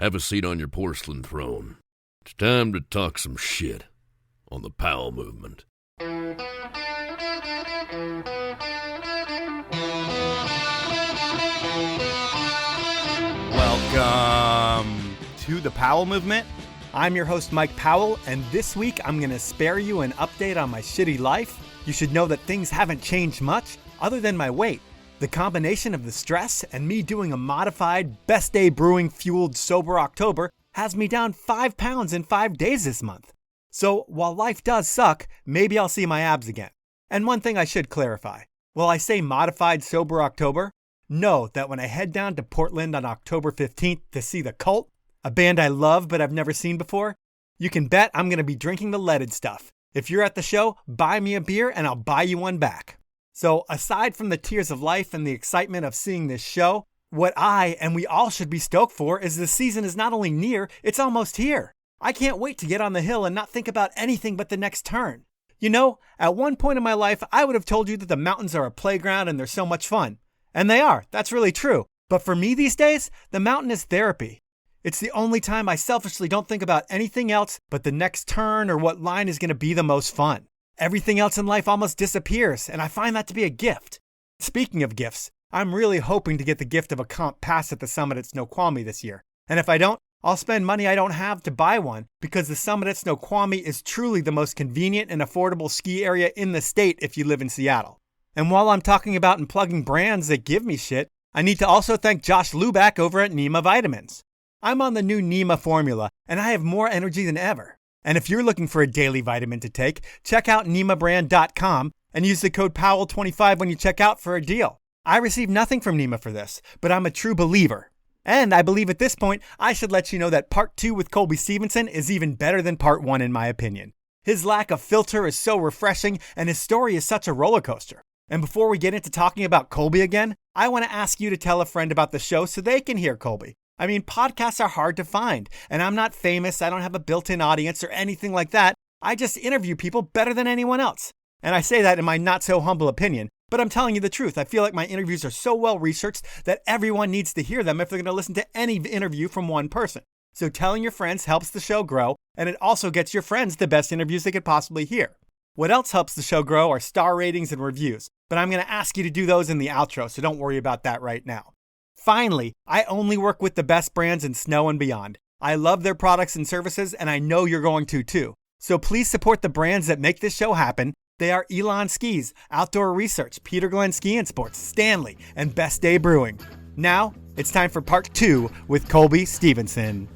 Have a seat on your porcelain throne. It's time to talk some shit on the Powell movement. Welcome to the Powell movement. I'm your host, Mike Powell, and this week I'm going to spare you an update on my shitty life. You should know that things haven't changed much other than my weight. The combination of the stress and me doing a modified Best Day Brewing fueled sober October has me down 5 pounds in 5 days this month. So while life does suck, maybe I'll see my abs again. And one thing I should clarify. While I say modified sober October, know that when I head down to Portland on October 15th to see The Cult, a band I love but I've never seen before, you can bet I'm going to be drinking the leaded stuff. If you're at the show, buy me a beer and I'll buy you one back. So aside from the tears of life and the excitement of seeing this show, what I and we all should be stoked for is the season is not only near, it's almost here. I can't wait to get on the hill and not think about anything but the next turn. You know, at one point in my life, I would have told you that the mountains are a playground and they're so much fun. And they are, that's really true. But for me these days, the mountain is therapy. It's the only time I selfishly don't think about anything else but the next turn or what line is going to be the most fun. Everything else in life almost disappears, and I find that to be a gift. Speaking of gifts, I'm really hoping to get the gift of a comp pass at the summit at Snoqualmie this year. And if I don't, I'll spend money I don't have to buy one because the summit at Snoqualmie is truly the most convenient and affordable ski area in the state if you live in Seattle. And while I'm talking about and plugging brands that give me shit, I need to also thank Josh Luback over at Nema Vitamins. I'm on the new Nema formula, and I have more energy than ever. And if you're looking for a daily vitamin to take, check out NemaBrand.com and use the code Powell25 when you check out for a deal. I receive nothing from Nema for this, but I'm a true believer. And I believe at this point, I should let you know that Part 2 with Colby Stevenson is even better than Part 1 in my opinion. His lack of filter is so refreshing, and his story is such a roller coaster. And before we get into talking about Colby again, I want to ask you to tell a friend about the show so they can hear Colby. I mean, podcasts are hard to find, and I'm not famous, I don't have a built-in audience or anything like that. I just interview people better than anyone else. And I say that in my not-so-humble opinion, but I'm telling you the truth. I feel like my interviews are so well-researched that everyone needs to hear them if they're going to listen to any interview from one person. So telling your friends helps the show grow, and it also gets your friends the best interviews they could possibly hear. What else helps the show grow are star ratings and reviews, but I'm going to ask you to do those in the outro, so don't worry about that right now. Finally, I only work with the best brands in snow and beyond. I love their products and services, and I know you're going to too. So please support the brands that make this show happen. They are Elan Skis, Outdoor Research, Peter Glenn Ski and Sports, Stanley, and Best Day Brewing. Now, it's time for Part 2 with Colby Stevenson.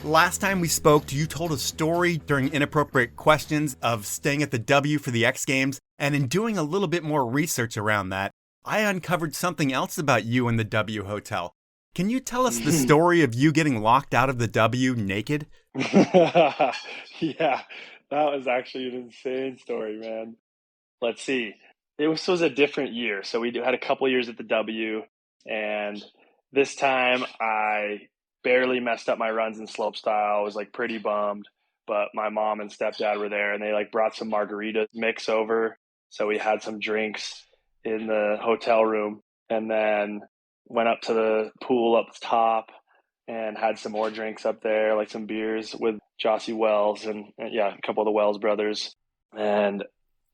Last time we spoke, you told a story during Inappropriate Questions of staying at the W for the X Games, and in doing a little bit more research around that, I uncovered something else about you in the W Hotel. Can you tell us the story of you getting locked out of the W naked? Yeah, that was actually an insane story, man. Let's see. This was a different year. So we had a couple years at the W, and this time I barely messed up my runs in slopestyle. I was like pretty bummed, but my mom and stepdad were there, and they like brought some margarita mix over. So we had some drinks in the hotel room, and then went up to the pool up top and had some more drinks up there, like some beers with Jossie Wells and a couple of the Wells brothers. And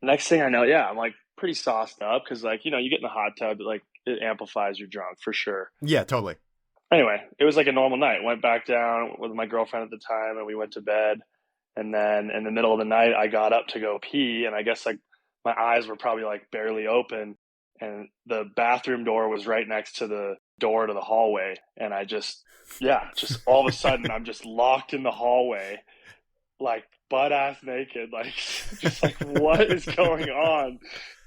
next thing I know, I'm like pretty sauced up because like, you get in the hot tub, like it amplifies your drunk for sure. Yeah, totally. Anyway, it was like a normal night. Went back down with my girlfriend at the time and we went to bed. And then in the middle of the night, I got up to go pee, and I guess like my eyes were probably like barely open. And the bathroom door was right next to the door to the hallway. And I just all of a sudden, I'm just locked in the hallway, like butt ass naked, like just like, what is going on?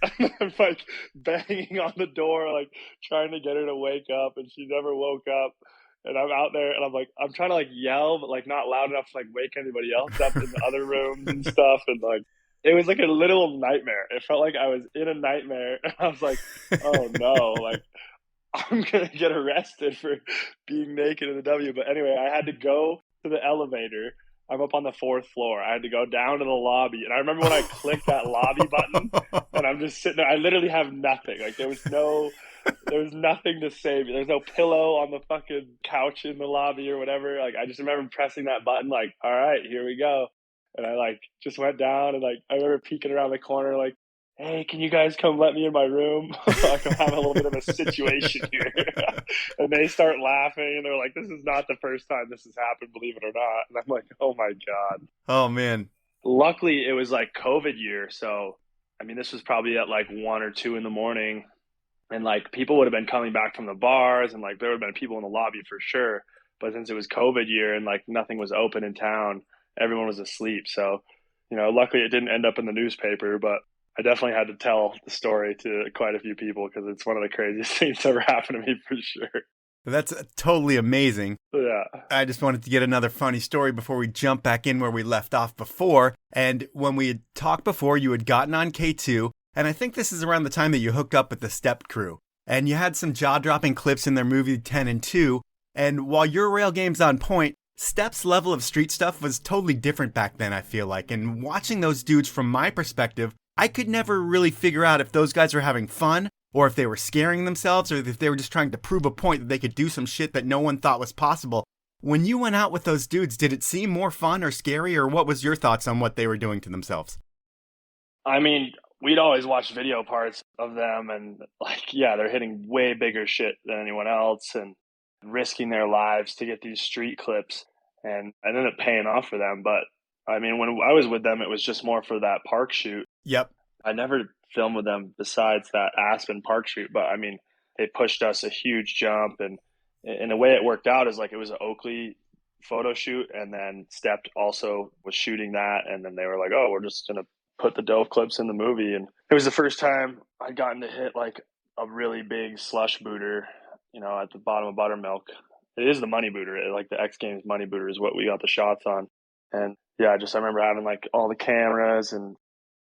And I'm like banging on the door, like trying to get her to wake up, and she never woke up. And I'm out there and I'm like, I'm trying to like yell, but like not loud enough to like wake anybody else up in the other rooms and stuff. And like, it was like a little nightmare. It felt like I was in a nightmare. And I was like, oh no, like I'm going to get arrested for being naked in the W. But anyway, I had to go to the elevator. I'm up on the 4th floor. I had to go down to the lobby. And I remember when I clicked that lobby button and I'm just sitting there, I literally have nothing. Like there was no There was nothing to save you. There's no pillow on the fucking couch in the lobby or whatever. Like, I just remember pressing that button, like, all right, here we go. And I like just went down and like I remember peeking around the corner, like, hey, can you guys come let me in my room? Like, I'm having a little bit of a situation here. And they start laughing and they're like, this is not the first time this has happened, believe it or not. And I'm like, oh my God. Oh, man. Luckily, it was like COVID year. So, I mean, this was probably at like 1 or 2 in the morning. And like people would have been coming back from the bars and like there would have been people in the lobby for sure. But since it was COVID year and like nothing was open in town, everyone was asleep. So, luckily it didn't end up in the newspaper, but I definitely had to tell the story to quite a few people because it's one of the craziest things that ever happened to me for sure. That's totally amazing. Yeah. I just wanted to get another funny story before we jump back in where we left off before. And when we had talked before, you had gotten on K2, and I think this is around the time that you hooked up with the Stept crew. And you had some jaw-dropping clips in their movie 10 and 2. And while your rail game's on point, Step's level of street stuff was totally different back then, I feel like. And watching those dudes from my perspective, I could never really figure out if those guys were having fun or if they were scaring themselves or if they were just trying to prove a point that they could do some shit that no one thought was possible. When you went out with those dudes, did it seem more fun or scary, or what was your thoughts on what they were doing to themselves? I mean, we'd always watch video parts of them and like, yeah, they're hitting way bigger shit than anyone else and risking their lives to get these street clips. And I ended up paying off for them. But I mean, when I was with them, it was just more for that park shoot. Yep. I never filmed with them besides that Aspen park shoot, but I mean, they pushed us a huge jump. And in a way it worked out is like it was an Oakley photo shoot. And then Stept also was shooting that. And then they were like, oh, we're just going to put the dove clips in the movie. And it was the first time I'd gotten to hit like a really big slush booter, at the bottom of Buttermilk. It is the money booter. Like the X Games money booter is what we got the shots on. And yeah, I remember having like all the cameras, and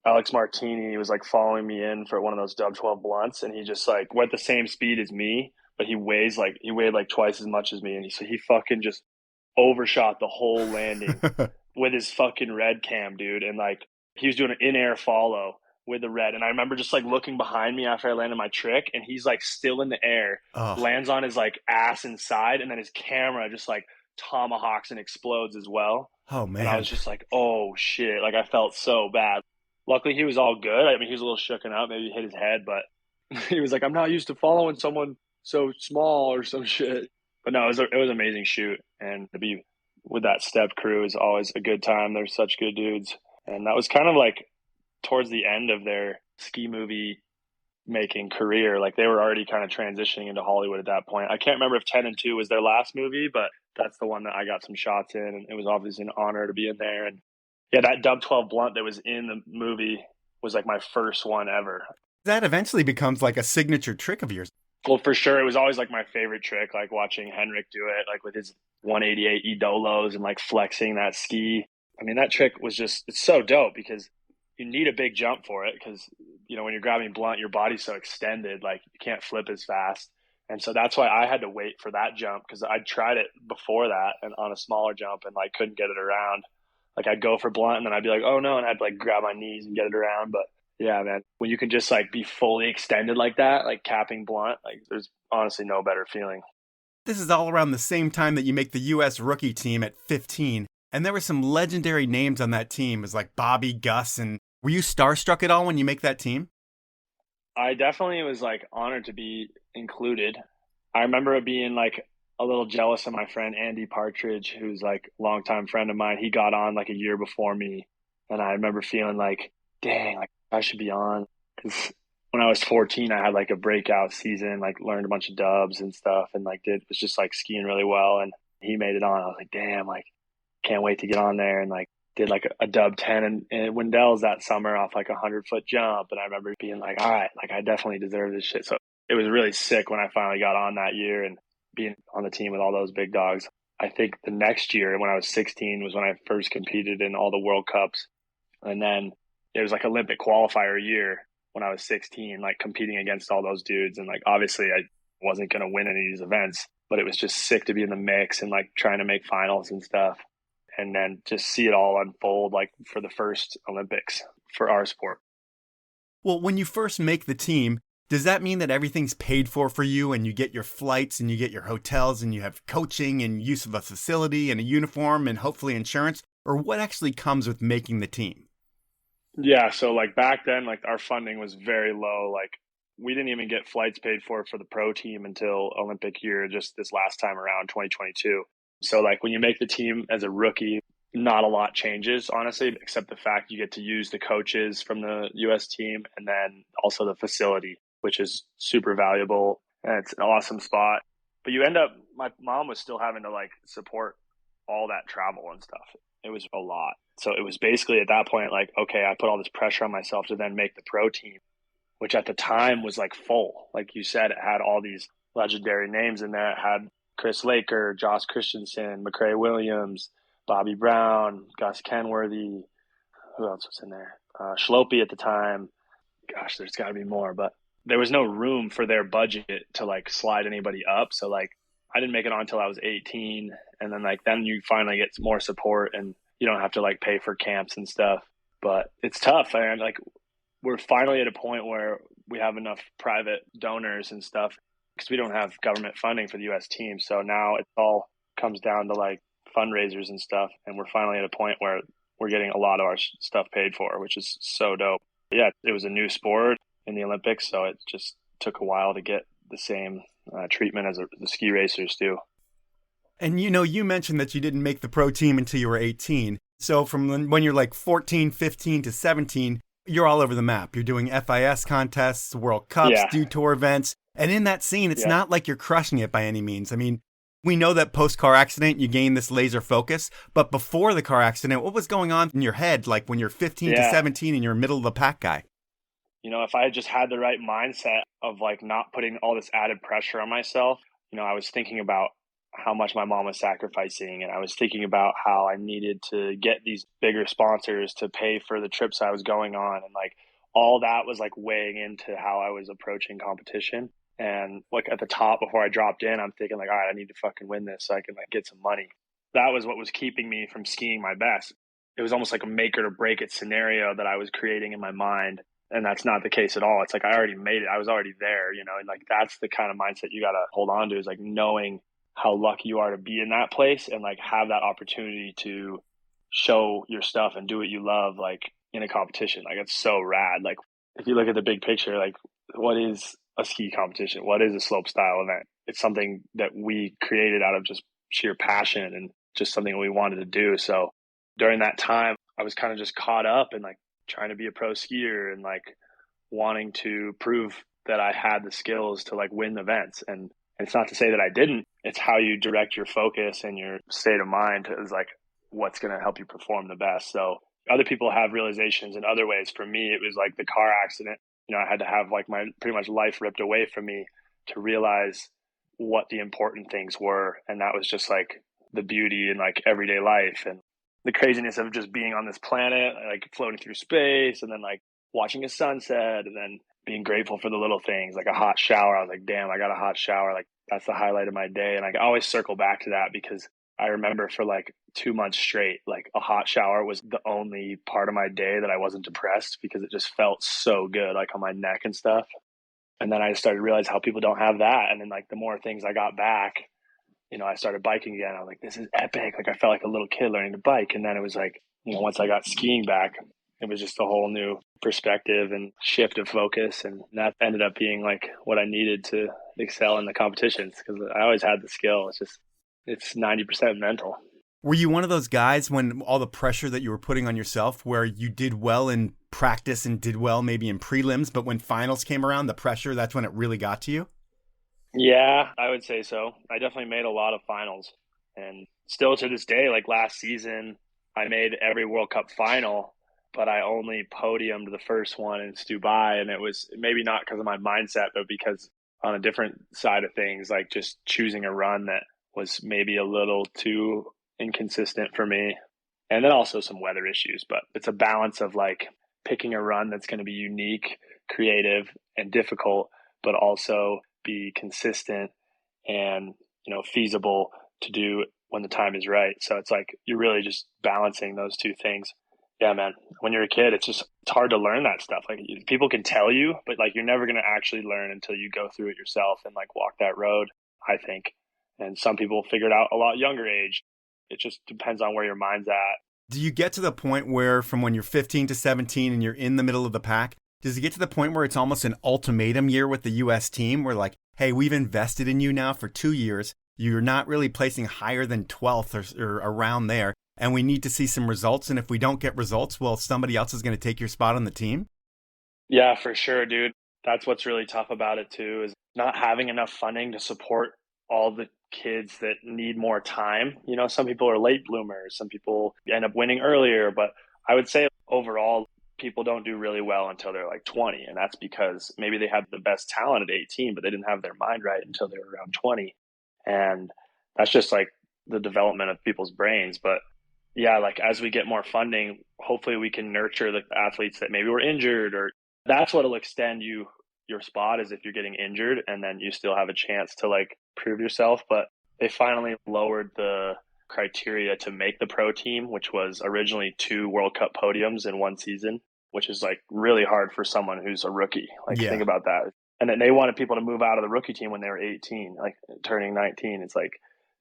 Alex Martini was like following me in for one of those Dub 12 blunts. And he just like went the same speed as me, but he weighed like twice as much as me. And he fucking just overshot the whole landing with his fucking red cam, dude. And like, he was doing an in-air follow with the red. And I remember just like looking behind me after I landed my trick, and he's like still in the air, lands on his like ass and side, and then his camera just like tomahawks and explodes as well. Oh, man. And I was just like, oh shit. Like I felt so bad. Luckily he was all good. I mean, he was a little shooken up, maybe hit his head, but he was like, I'm not used to following someone so small or some shit. But no, it was an amazing shoot. And to be with that Step crew is always a good time. They're such good dudes. And that was kind of like towards the end of their ski movie making career. Like they were already kind of transitioning into Hollywood at that point. I can't remember if 10 and 2 was their last movie, but that's the one that I got some shots in, and it was obviously an honor to be in there. And yeah, that Dub 12 blunt that was in the movie was like my first one ever. That eventually becomes like a signature trick of yours. Well, for sure. It was always like my favorite trick, like watching Henrik do it, like with his 188 Edolos and like flexing that ski. I mean, that trick was it's so dope because you need a big jump for it because, when you're grabbing blunt, your body's so extended, like you can't flip as fast. And so that's why I had to wait for that jump because I'd tried it before that and on a smaller jump and like couldn't get it around. Like I'd go for blunt and then I'd be like, oh no. And I'd like grab my knees and get it around. But yeah, man, when you can just like be fully extended like that, like capping blunt, like there's honestly no better feeling. This is all around the same time that you make the U.S. rookie team at 15. And there were some legendary names on that team, as like Bobby, Gus, and were you starstruck at all when you make that team? I definitely was like honored to be included. I remember being like a little jealous of my friend Andy Partridge, who's like a longtime friend of mine. He got on like a year before me. And I remember feeling like, dang, like I should be on. Because when I was 14, I had like a breakout season, like learned a bunch of dubs and stuff, and like was just like skiing really well. And he made it on. I was like, damn, like can't wait to get on there. And like did like a dub 10 in Wendell's that summer off like 100-foot jump. And I remember being like, all right, like I definitely deserve this shit. So it was really sick when I finally got on that year and being on the team with all those big dogs. I think the next year when I was 16 was when I first competed in all the World Cups. And then it was like Olympic qualifier year when I was 16, like competing against all those dudes. And like, obviously I wasn't going to win any of these events, but it was just sick to be in the mix and like trying to make finals and stuff. And then just see it all unfold like for the first Olympics for our sport. Well, when you first make the team, Does that mean that everything's paid for you and you get your flights and you get your hotels and you have coaching and use of a facility and a uniform and hopefully insurance? Or what actually comes with making the team? Yeah, so like back then, like our funding was very low. Like we didn't even get flights paid for the pro team until Olympic year, just this last time around, 2022. So like when you make the team as a rookie, not a lot changes, honestly, except the fact you get to use the coaches from the US team and then also the facility, which is super valuable. And it's an awesome spot. But you end up, my mom was still having to like support all that travel and stuff. It was a lot. So it was basically at that point, like, okay, I put all this pressure on myself to then make the pro team, which at the time was like full. Like you said, it had all these legendary names in there. It had Chris Laker, Josh Christensen, McCrae Williams, Bobby Brown, Gus Kenworthy. Who else was in there? Schlope at the time. Gosh, there's got to be more, but there was no room for their budget to like slide anybody up. So like I didn't make it on until I was 18. And then like, then you finally get more support and you don't have to like pay for camps and stuff, but it's tough. And like, we're finally at a point where we have enough private donors and stuff because we don't have government funding for the US team. So now it all comes down to like fundraisers and stuff. And we're finally at a point where we're getting a lot of our stuff paid for, which is so dope. But yeah, it was a new sport in the Olympics. So it just took a while to get the same treatment as the ski racers do. And you mentioned that you didn't make the pro team until you were 18. So from when you're like 14, 15 to 17, you're all over the map. You're doing FIS contests, World Cups, Dew Tour events. And in that scene, it's not like you're crushing it by any means. I mean, we know that post-car accident, you gain this laser focus. But before the car accident, what was going on in your head, like when you're 15 to 17 and you're a middle of the pack guy? You know, if I had just had the right mindset of like not putting all this added pressure on myself, I was thinking about how much my mom was sacrificing. And I was thinking about how I needed to get these bigger sponsors to pay for the trips I was going on. And like all that was like weighing into how I was approaching competition. And like at the top before I dropped in, I'm thinking like, all right, I need to fucking win this so I can like get some money. That was what was keeping me from skiing my best. It was almost like a make it or break it scenario that I was creating in my mind. And that's not the case at all. It's like I already made it. I was already there, and like that's the kind of mindset you got to hold on to, is like knowing how lucky you are to be in that place and like have that opportunity to show your stuff and do what you love, like in a competition. Like it's so rad. Like if you look at the big picture, like what is a ski competition? What is a slope style event? It's something that we created out of just sheer passion and just something we wanted to do. So during that time, I was kind of just caught up in like trying to be a pro skier and like wanting to prove that I had the skills to like win events. And it's not to say that I didn't. It's how you direct your focus and your state of mind is like what's going to help you perform the best. So other people have realizations in other ways. For me, it was like the car accident. I had to have like my pretty much life ripped away from me to realize what the important things were. And that was just like the beauty in like everyday life and the craziness of just being on this planet, like floating through space and then like watching a sunset and then being grateful for the little things, like a hot shower. I was like, damn, I got a hot shower. Like that's the highlight of my day. And I always circle back to that because I remember for like 2 months straight, like a hot shower was the only part of my day that I wasn't depressed because it just felt so good, like on my neck and stuff. And then I started to realize how people don't have that. And then like the more things I got back, I started biking again. I was like, this is epic. Like I felt like a little kid learning to bike. And then it was like, once I got skiing back, it was just a whole new perspective and shift of focus. And that ended up being like what I needed to excel in the competitions because I always had the skill. It's 90% mental. Were you one of those guys when all the pressure that you were putting on yourself where you did well in practice and did well maybe in prelims, but when finals came around, the pressure, that's when it really got to you? Yeah, I would say so. I definitely made a lot of finals. And still to this day, like last season, I made every World Cup final, but I only podiumed the first one in Dubai. And it was maybe not because of my mindset, but because on a different side of things, like just choosing a run that was maybe a little too inconsistent for me. And then also some weather issues, but it's a balance of like picking a run that's going to be unique, creative, and difficult, but also be consistent and feasible to do when the time is right. So it's like you're really just balancing those two things. Yeah, man. When you're a kid, it's hard to learn that stuff. Like people can tell you, but like you're never going to actually learn until you go through it yourself and like walk that road, I think. And some people figure it out a lot younger age. It just depends on where your mind's at. Do you get to the point where from when you're 15 to 17 and you're in the middle of the pack, does it get to the point where it's almost an ultimatum year with the US team where like, hey, we've invested in you now for 2 years. You're not really placing higher than 12th or around there. And we need to see some results. And if we don't get results, well, somebody else is going to take your spot on the team? Yeah, for sure, dude. That's what's really tough about it too, is not having enough funding to support all the kids that need more time. You know, some people are late bloomers, some people end up winning earlier, but I would say overall, people don't do really well until they're like 20. And that's because maybe they have the best talent at 18, but they didn't have their mind right until they were around 20. And that's just like the development of people's brains. But yeah, like as we get more funding, hopefully we can nurture the athletes that maybe were injured, or that's what'll extend your spot is if you're getting injured and then you still have a chance to like prove yourself. But they finally lowered the criteria to make the pro team, which was originally 2 World Cup podiums in one season, which is like really hard for someone who's a rookie. Like think about that. And then they wanted people to move out of the rookie team when they were 18, like turning 19. It's like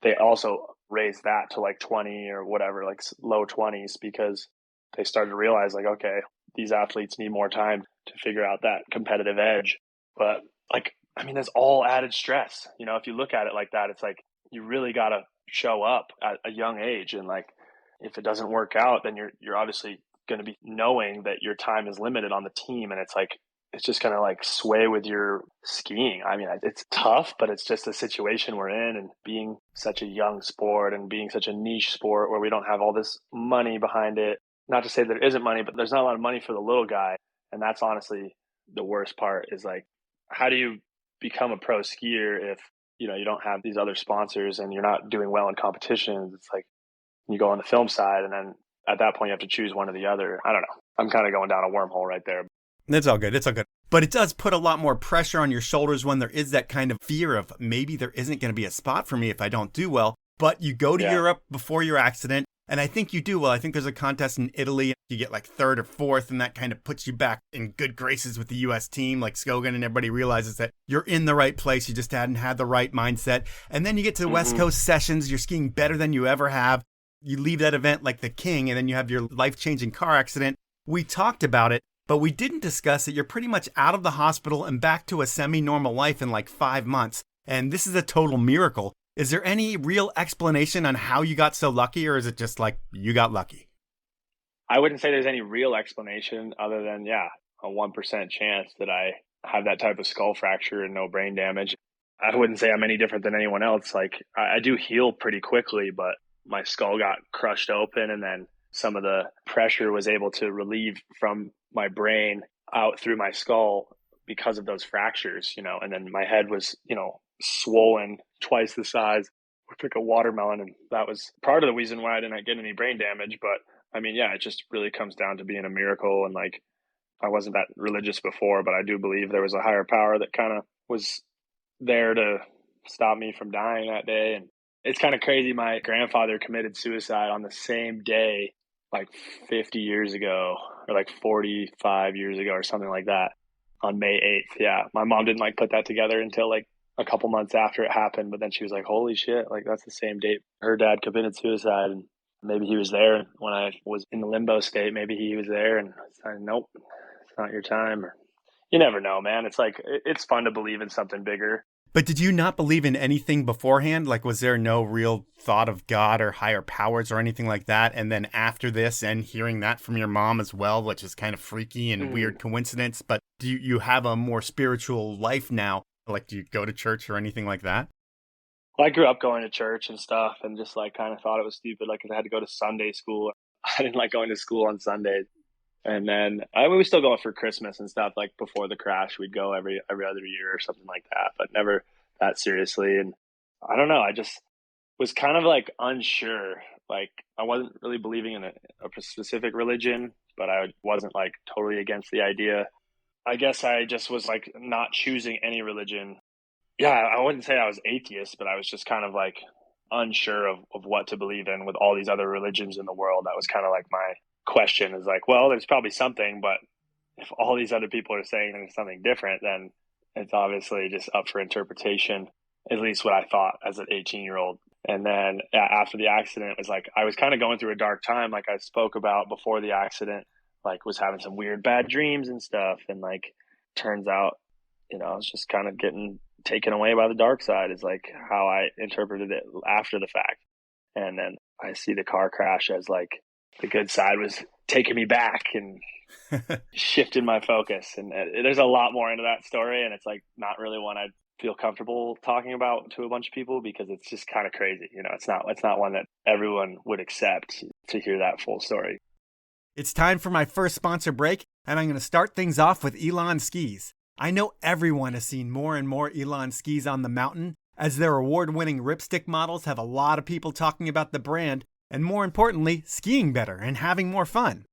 they also raised that to like 20 or whatever, like low 20s, because they started to realize like, okay, these athletes need more time to figure out that competitive edge. But like, I mean, there's all added stress. You know, if you look at it like that, it's like you really got to show up at a young age. And like, if it doesn't work out, then you're obviously going to be knowing that your time is limited on the team. And it's like, it's just going to like sway with your skiing. I mean, it's tough, but it's just a situation we're in, and being such a young sport and being such a niche sport where we don't have all this money behind it. Not to say there isn't money, but there's not a lot of money for the little guy. And that's honestly the worst part, is like, how do you become a pro skier if, you know, you don't have these other sponsors and you're not doing well in competitions? It's like you go on the film side, and then at that point you have to choose one or the other. I don't know. I'm kind of going down a wormhole right there. It's all good. It's all good. But it does put a lot more pressure on your shoulders when there is that kind of fear of maybe there isn't going to be a spot for me if I don't do well. But you go to Europe before your accident, and I think you do well. I think there's a contest in Italy. You get like 3rd or 4th, and that kind of puts you back in good graces with the U.S. team, like Skogan, and everybody realizes that you're in the right place. You just hadn't had the right mindset. And then you get to the West Coast sessions. You're skiing better than you ever have. You leave that event like the king, and then you have your life-changing car accident. We talked about it, but we didn't discuss that you're pretty much out of the hospital and back to a semi-normal life in like 5 months. And this is a total miracle. Is there any real explanation on how you got so lucky, or is it just like you got lucky? I wouldn't say there's any real explanation other than, a 1% chance that I have that type of skull fracture and no brain damage. I wouldn't say I'm any different than anyone else. Like I do heal pretty quickly, but my skull got crushed open, and then some of the pressure was able to relieve from my brain out through my skull because of those fractures, you know. And then my head was, you know, swollen twice the size, looked like a watermelon. And that was part of the reason why I didn't get any brain damage. But I mean, it just really comes down to being a miracle. And like, I wasn't that religious before, but I do believe there was a higher power that kind of was there to stop me from dying that day. And it's kind of crazy. My grandfather committed suicide on the same day, like 50 years ago, or like 45 years ago or something like that, on May 8th. Yeah. My mom didn't like put that together until like a couple months after it happened. But then she was like, holy shit, like that's the same date her dad committed suicide. And maybe he was there when I was in the limbo state. Maybe he was there, and I said, nope, it's not your time. Or you never know, man. It's like, it's fun to believe in something bigger. But did you not believe in anything beforehand? Like, was there no real thought of God or higher powers or anything like that? And then after this, and hearing that from your mom as well, which is kind of freaky and weird coincidence, but do you have a more spiritual life now? Like, do you go to church or anything like that? Well, I grew up going to church and stuff, and just like kind of thought it was stupid. Like, 'cause I had to go to Sunday school. I didn't like going to school on Sundays. And then we still go for Christmas and stuff. Like before the crash, we'd go every other year or something like that, but never that seriously. And I don't know, I just was kind of like unsure. Like I wasn't really believing in a specific religion, but I wasn't like totally against the idea. I guess I just was like not choosing any religion. Yeah, I wouldn't say I was atheist, but I was just kind of like unsure of what to believe in with all these other religions in the world. That was kind of like question is like, well, there's probably something, but if all these other people are saying there's something different, then it's obviously just up for interpretation, at least what I thought as an 18-year-old. And then after the accident, it was like I was kind of going through a dark time, like I spoke about before the accident, like was having some weird bad dreams and stuff. And like turns out, I was just kind of getting taken away by the dark side is like how I interpreted it after the fact. And then I see the car crash as like the good side was taking me back and shifted my focus. And there's a lot more into that story, and it's like not really one I'd feel comfortable talking about to a bunch of people because it's just kind of crazy. It's not one that everyone would accept to hear that full story. It's time for my first sponsor break, and I'm going to start things off with Elan Skis. I know everyone has seen more and more Elan Skis on the mountain, as their award-winning ripstick models have a lot of people talking about the brand, and more importantly, skiing better and having more fun.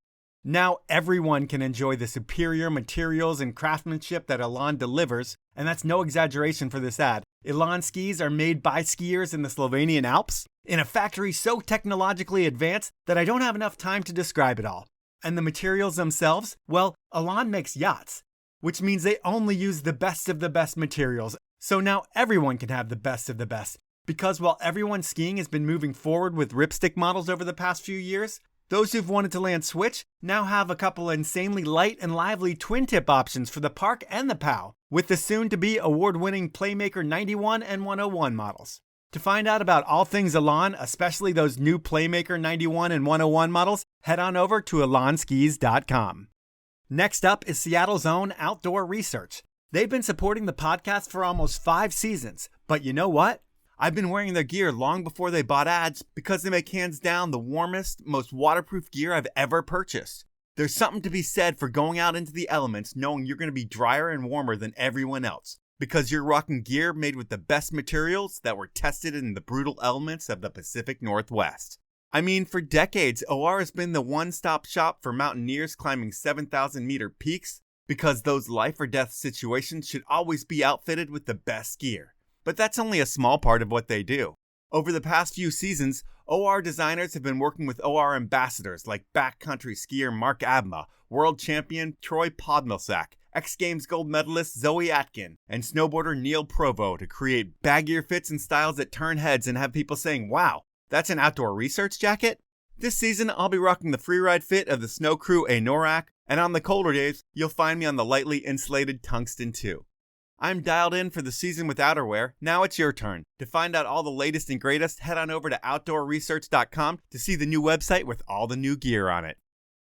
Now everyone can enjoy the superior materials and craftsmanship that Elan delivers, and that's no exaggeration for this ad. Elan skis are made by skiers in the Slovenian Alps, in a factory so technologically advanced that I don't have enough time to describe it all. And the materials themselves? Well, Elan makes yachts, which means they only use the best of the best materials. So now everyone can have the best of the best. Because while everyone skiing has been moving forward with ripstick models over the past few years, those who've wanted to land switch now have a couple insanely light and lively twin tip options for the Park and the POW, with the soon-to-be award-winning Playmaker 91 and 101 models. To find out about all things Elan, especially those new Playmaker 91 and 101 models, head on over to elanskis.com. Next up is Seattle's own Outdoor Research. They've been supporting the podcast for almost 5 seasons, but you know what? I've been wearing their gear long before they bought ads because they make hands down the warmest, most waterproof gear I've ever purchased. There's something to be said for going out into the elements knowing you're going to be drier and warmer than everyone else because you're rocking gear made with the best materials that were tested in the brutal elements of the Pacific Northwest. I mean, for decades, OR has been the one-stop shop for mountaineers climbing 7,000-meter peaks because those life or death situations should always be outfitted with the best gear. But that's only a small part of what they do. Over the past few seasons, OR designers have been working with OR ambassadors like backcountry skier Mark Abma, world champion Troy Podmilsack, X Games gold medalist Zoe Atkin, and snowboarder Neil Provo to create baggier fits and styles that turn heads and have people saying, wow, that's an Outdoor Research jacket? This season, I'll be rocking the freeride fit of the Snow Crew Anorak, and on the colder days, you'll find me on the lightly insulated Tungsten 2. I'm dialed in for the season with outerwear. Now it's your turn. To find out all the latest and greatest, head on over to outdoorresearch.com to see the new website with all the new gear on it.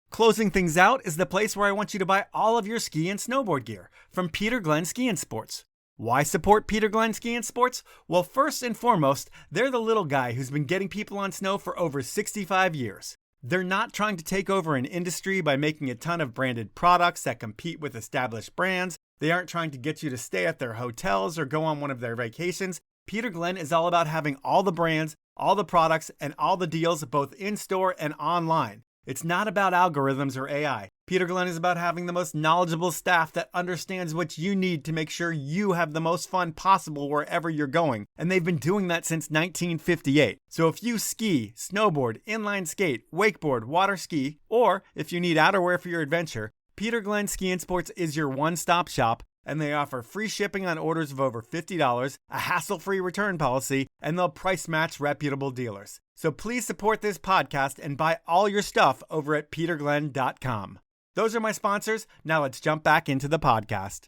Closing things out is the place where I want you to buy all of your ski and snowboard gear from Peter Glenn Ski and Sports. Why support Peter Glenn Ski and Sports? Well, first and foremost, they're the little guy who's been getting people on snow for over 65 years. They're not trying to take over an industry by making a ton of branded products that compete with established brands. They aren't trying to get you to stay at their hotels or go on one of their vacations. Peter Glenn is all about having all the brands, all the products, and all the deals both in-store and online. It's not about algorithms or AI. Peter Glenn is about having the most knowledgeable staff that understands what you need to make sure you have the most fun possible wherever you're going. And they've been doing that since 1958. So if you ski, snowboard, inline skate, wakeboard, water ski, or if you need outerwear for your adventure, Peter Glenn Ski and Sports is your one-stop shop, and they offer free shipping on orders of over $50, a hassle-free return policy, and they'll price match reputable dealers. So please support this podcast and buy all your stuff over at peterglenn.com. Those are my sponsors. Now let's jump back into the podcast.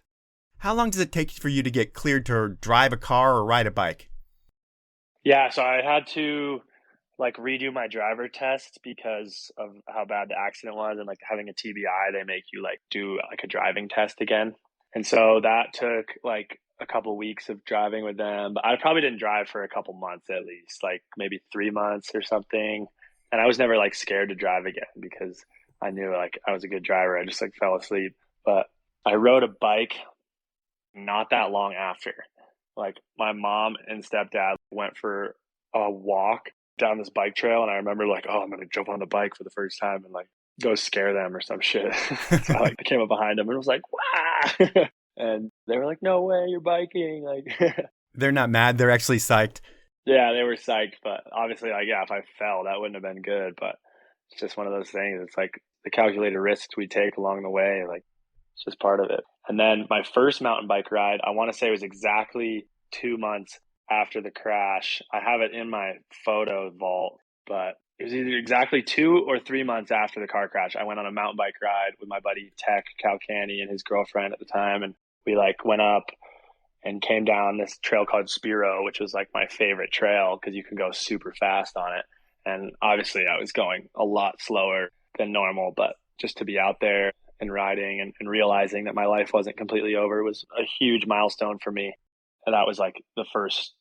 How long does it take for you to get cleared to drive a car or ride a bike? Yeah, so I had to redo my driver test because of how bad the accident was, and having a TBI, they make you do a driving test again. And so that took a couple weeks of driving with them, but I probably didn't drive for a couple months at least, maybe 3 months or something. And I was never scared to drive again because I knew I was a good driver. I just fell asleep. But I rode a bike not that long after. My mom and stepdad went for a walk down this bike trail, and I remember oh, I'm gonna jump on the bike for the first time and go scare them or some shit. So I came up behind them and was like, wow. And they were like, no way, you're biking. They're not mad, they're actually psyched. Yeah, they were psyched, but obviously yeah, if I fell, that wouldn't have been good. But It's just one of those things. It's like the calculated risks we take along the way. Like, it's just part of it. And then my first mountain bike ride, I want to say it was exactly 2 months after the crash. I have it in my photo vault, but it was either exactly 2 or 3 months after the car crash. I went on a mountain bike ride with my buddy Tech Calcanny and his girlfriend at the time. And we like went up and came down this trail called Spiro, which was like my favorite trail because you can go super fast on it. And obviously I was going a lot slower than normal, but just to be out there and riding and realizing that my life wasn't completely over was a huge milestone for me. And that was like the first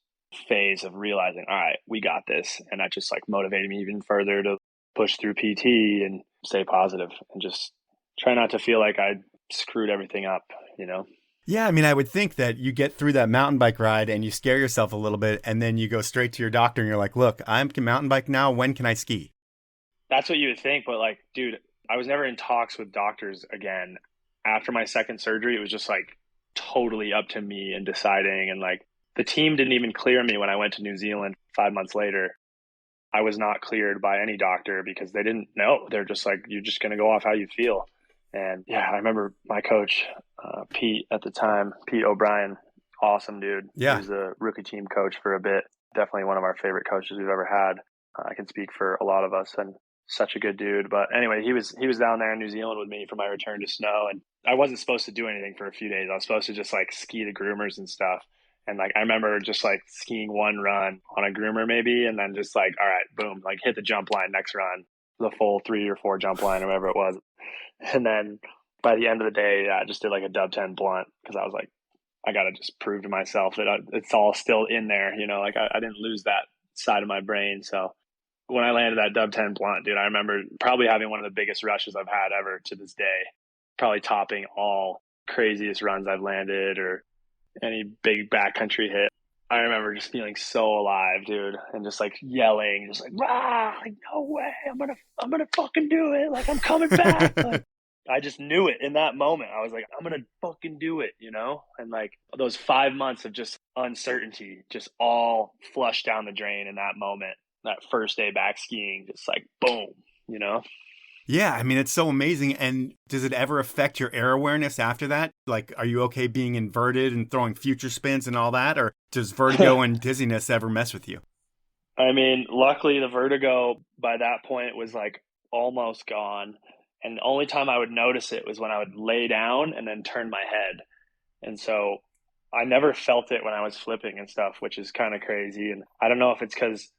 phase of realizing, all right, we got this. And that just like motivated me even further to push through PT and stay positive and just try not to feel like I screwed everything up, you know? Yeah, I mean, I would think that you get through that mountain bike ride and you scare yourself a little bit, and then you go straight to your doctor and you're like, look, I'm mountain bike now. When can I ski? That's what you would think. But like, dude, I was never in talks with doctors again. After my second surgery, it was just like totally up to me and deciding. And like the team didn't even clear me when I went to New Zealand 5 months later. I was not cleared by any doctor because they didn't know. They're just like, you're just going to go off how you feel. And yeah, I remember my coach, Pete at the time, Pete O'Brien, awesome dude. Yeah. He was a rookie team coach for a bit. Definitely one of our favorite coaches we've ever had. I can speak for a lot of us, and such a good dude. But anyway, he was down there in New Zealand with me for my return to snow. And I wasn't supposed to do anything for a few days. I was supposed to just like ski the groomers and stuff. And like, I remember just like skiing one run on a groomer maybe. And then just like, all right, boom, like hit the jump line next run, the full 3 or 4 jump line, or whatever it was. And then by the end of the day, I just did like a dub 10 blunt because I was like, I got to just prove to myself that it's all still in there. You know, like I didn't lose that side of my brain. So when I landed that dub 10 blunt, dude, I remember probably having one of the biggest rushes I've had ever to this day, probably topping all craziest runs I've landed or any big backcountry hit. I remember just feeling so alive, dude, and just like yelling, just like, rah, like, no way, I'm gonna fucking do it. Like, I'm coming back. Like, I just knew it in that moment. I was like, I'm gonna fucking do it, you know? And like those 5 months of just uncertainty, just all flushed down the drain in that moment. That first day back skiing, just like boom, you know? Yeah, I mean, it's so amazing. And does it ever affect your air awareness after that? Like, are you okay being inverted and throwing future spins and all that? Or does vertigo and dizziness ever mess with you? I mean, luckily the vertigo by that point was like almost gone. And the only time I would notice it was when I would lay down and then turn my head. And so I never felt it when I was flipping and stuff, which is kind of crazy. And I don't know if it's because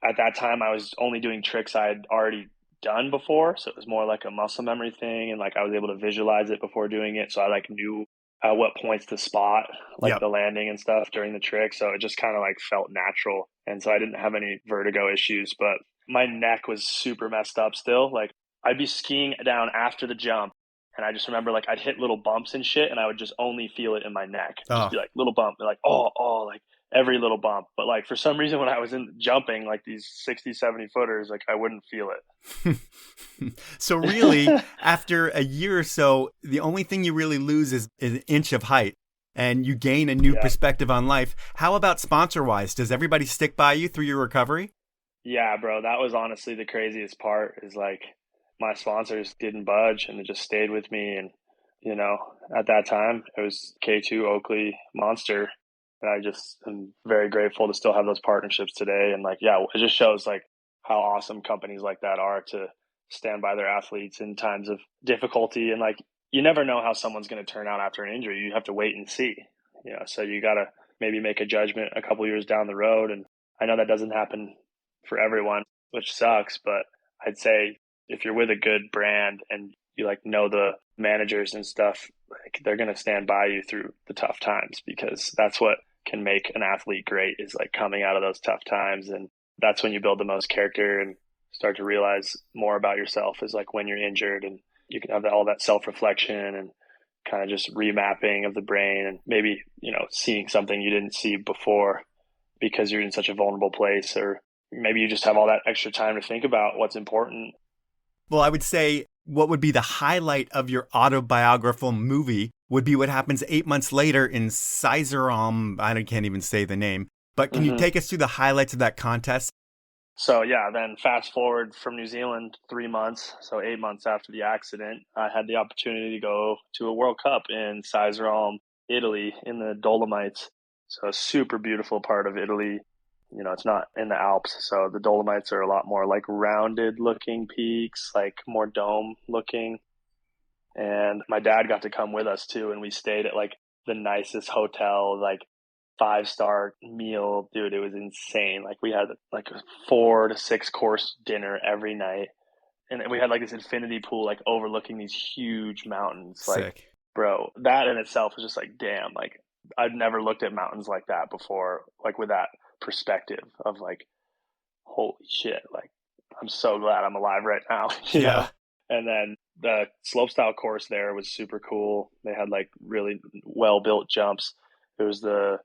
at that time I was only doing tricks I had already done before, so it was more like a muscle memory thing, and like I was able to visualize it before doing it, so I like knew what points to spot, like the landing and stuff during the trick, so it just kind of like felt natural, and so I didn't have any vertigo issues. But my neck was super messed up still. Like I'd be skiing down after the jump, and I just remember like I'd hit little bumps and shit, and I would just only feel it in my neck. Just be like little bump, like oh, like every little bump. But like for some reason when I was in jumping like these 60, 70 footers, like I wouldn't feel it. So really, after a year or so, the only thing you really lose is an inch of height and you gain a new perspective on life. How about sponsor-wise? Does everybody stick by you through your recovery? Yeah, bro. That was honestly the craziest part is like my sponsors didn't budge and it just stayed with me. And, you know, at that time it was K2, Oakley, Monster. And I just am very grateful to still have those partnerships today. And like, yeah, it just shows like how awesome companies like that are to stand by their athletes in times of difficulty. And like, you never know how someone's going to turn out after an injury. You have to wait and see, you know, so you got to maybe make a judgment a couple years down the road. And I know that doesn't happen for everyone, which sucks, but I'd say if you're with a good brand and you like know the managers and stuff, like they're going to stand by you through the tough times, because that's what can make an athlete great, is like coming out of those tough times. And that's when you build the most character and start to realize more about yourself, is like when you're injured and you can have all that self-reflection and kind of just remapping of the brain and maybe, you know, seeing something you didn't see before because you're in such a vulnerable place, or maybe you just have all that extra time to think about what's important. Well, I would say what would be the highlight of your autobiographical movie would be what happens 8 months later in Sizerom. I can't even say the name, but can you take us through the highlights of that contest? So yeah, then fast forward from New Zealand 3 months, so 8 months after the accident, I had the opportunity to go to a World Cup in Caesarolm, Italy, in the Dolomites. So a super beautiful part of Italy. You know, it's not in the Alps, so the Dolomites are a lot more like rounded looking peaks, like more dome looking. And my dad got to come with us too, and we stayed at like the nicest hotel, like 5-star meal. Dude, it was insane. Like we had like a 4 to 6 course dinner every night. And we had like this infinity pool, like overlooking these huge mountains. Sick. Like, bro, that in itself was just like, damn, like I'd never looked at mountains like that before, like with that perspective of like, holy shit, like I'm so glad I'm alive right now. You know? And then the slopestyle course there was super cool. They had like really well built jumps. It was the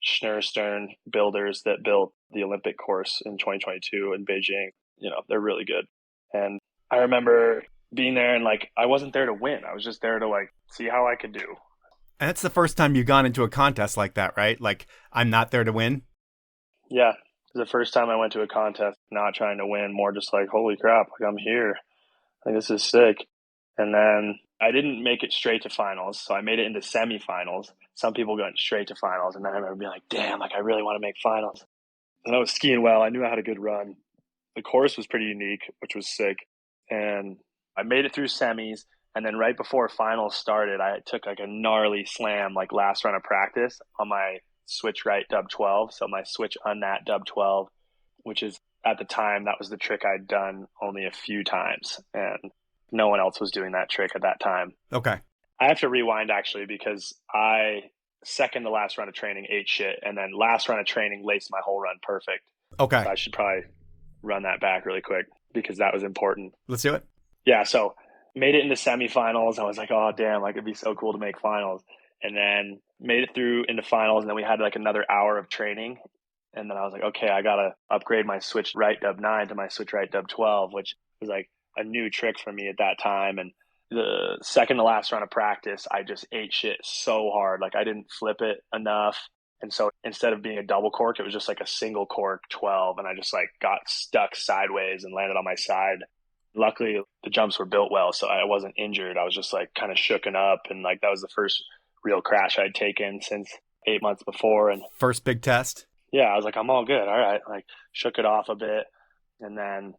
Stern builders that built the Olympic course in 2022 in Beijing. You know, they're really good. And I remember being there and like I wasn't there to win. I was just there to like see how I could do. And that's the first time you've gone into a contest like that, right? Like, I'm not there to win. Yeah. It was the first time I went to a contest, not trying to win, more just like, holy crap, like I'm here. Like this is sick. And then I didn't make it straight to finals, so I made it into semifinals. Some people went straight to finals, and then I remember being like, damn, like I really want to make finals. And I was skiing well. I knew I had a good run. The course was pretty unique, which was sick. And I made it through semis, and then right before finals started, I took like a gnarly slam, like last run of practice on my switch right dub 12, so my switch unnat dub 12, which is at the time, that was the trick I'd done only a few times. And no one else was doing that trick at that time. Okay. I have to rewind actually because I second to last run of training ate shit, and then last run of training laced my whole run perfect. Okay. So I should probably run that back really quick because that was important. Let's do it. Yeah, so made it into semifinals. I was like, oh damn, like it'd be so cool to make finals. And then made it through into finals, and then we had like another hour of training. And then I was like, okay, I gotta upgrade my switch right dub 9 to my switch right dub 12, which was like a new trick for me at that time. And the second to last round of practice, I just ate shit so hard. Like I didn't flip it enough. And so instead of being a double cork, it was just like a single cork 12. And I just like got stuck sideways and landed on my side. Luckily, the jumps were built well, so I wasn't injured. I was just like kind of shooken up. And like that was the first real crash I'd taken since 8 months before. And first big test. Yeah, I was like, I'm all good. All right. Like shook it off a bit. And then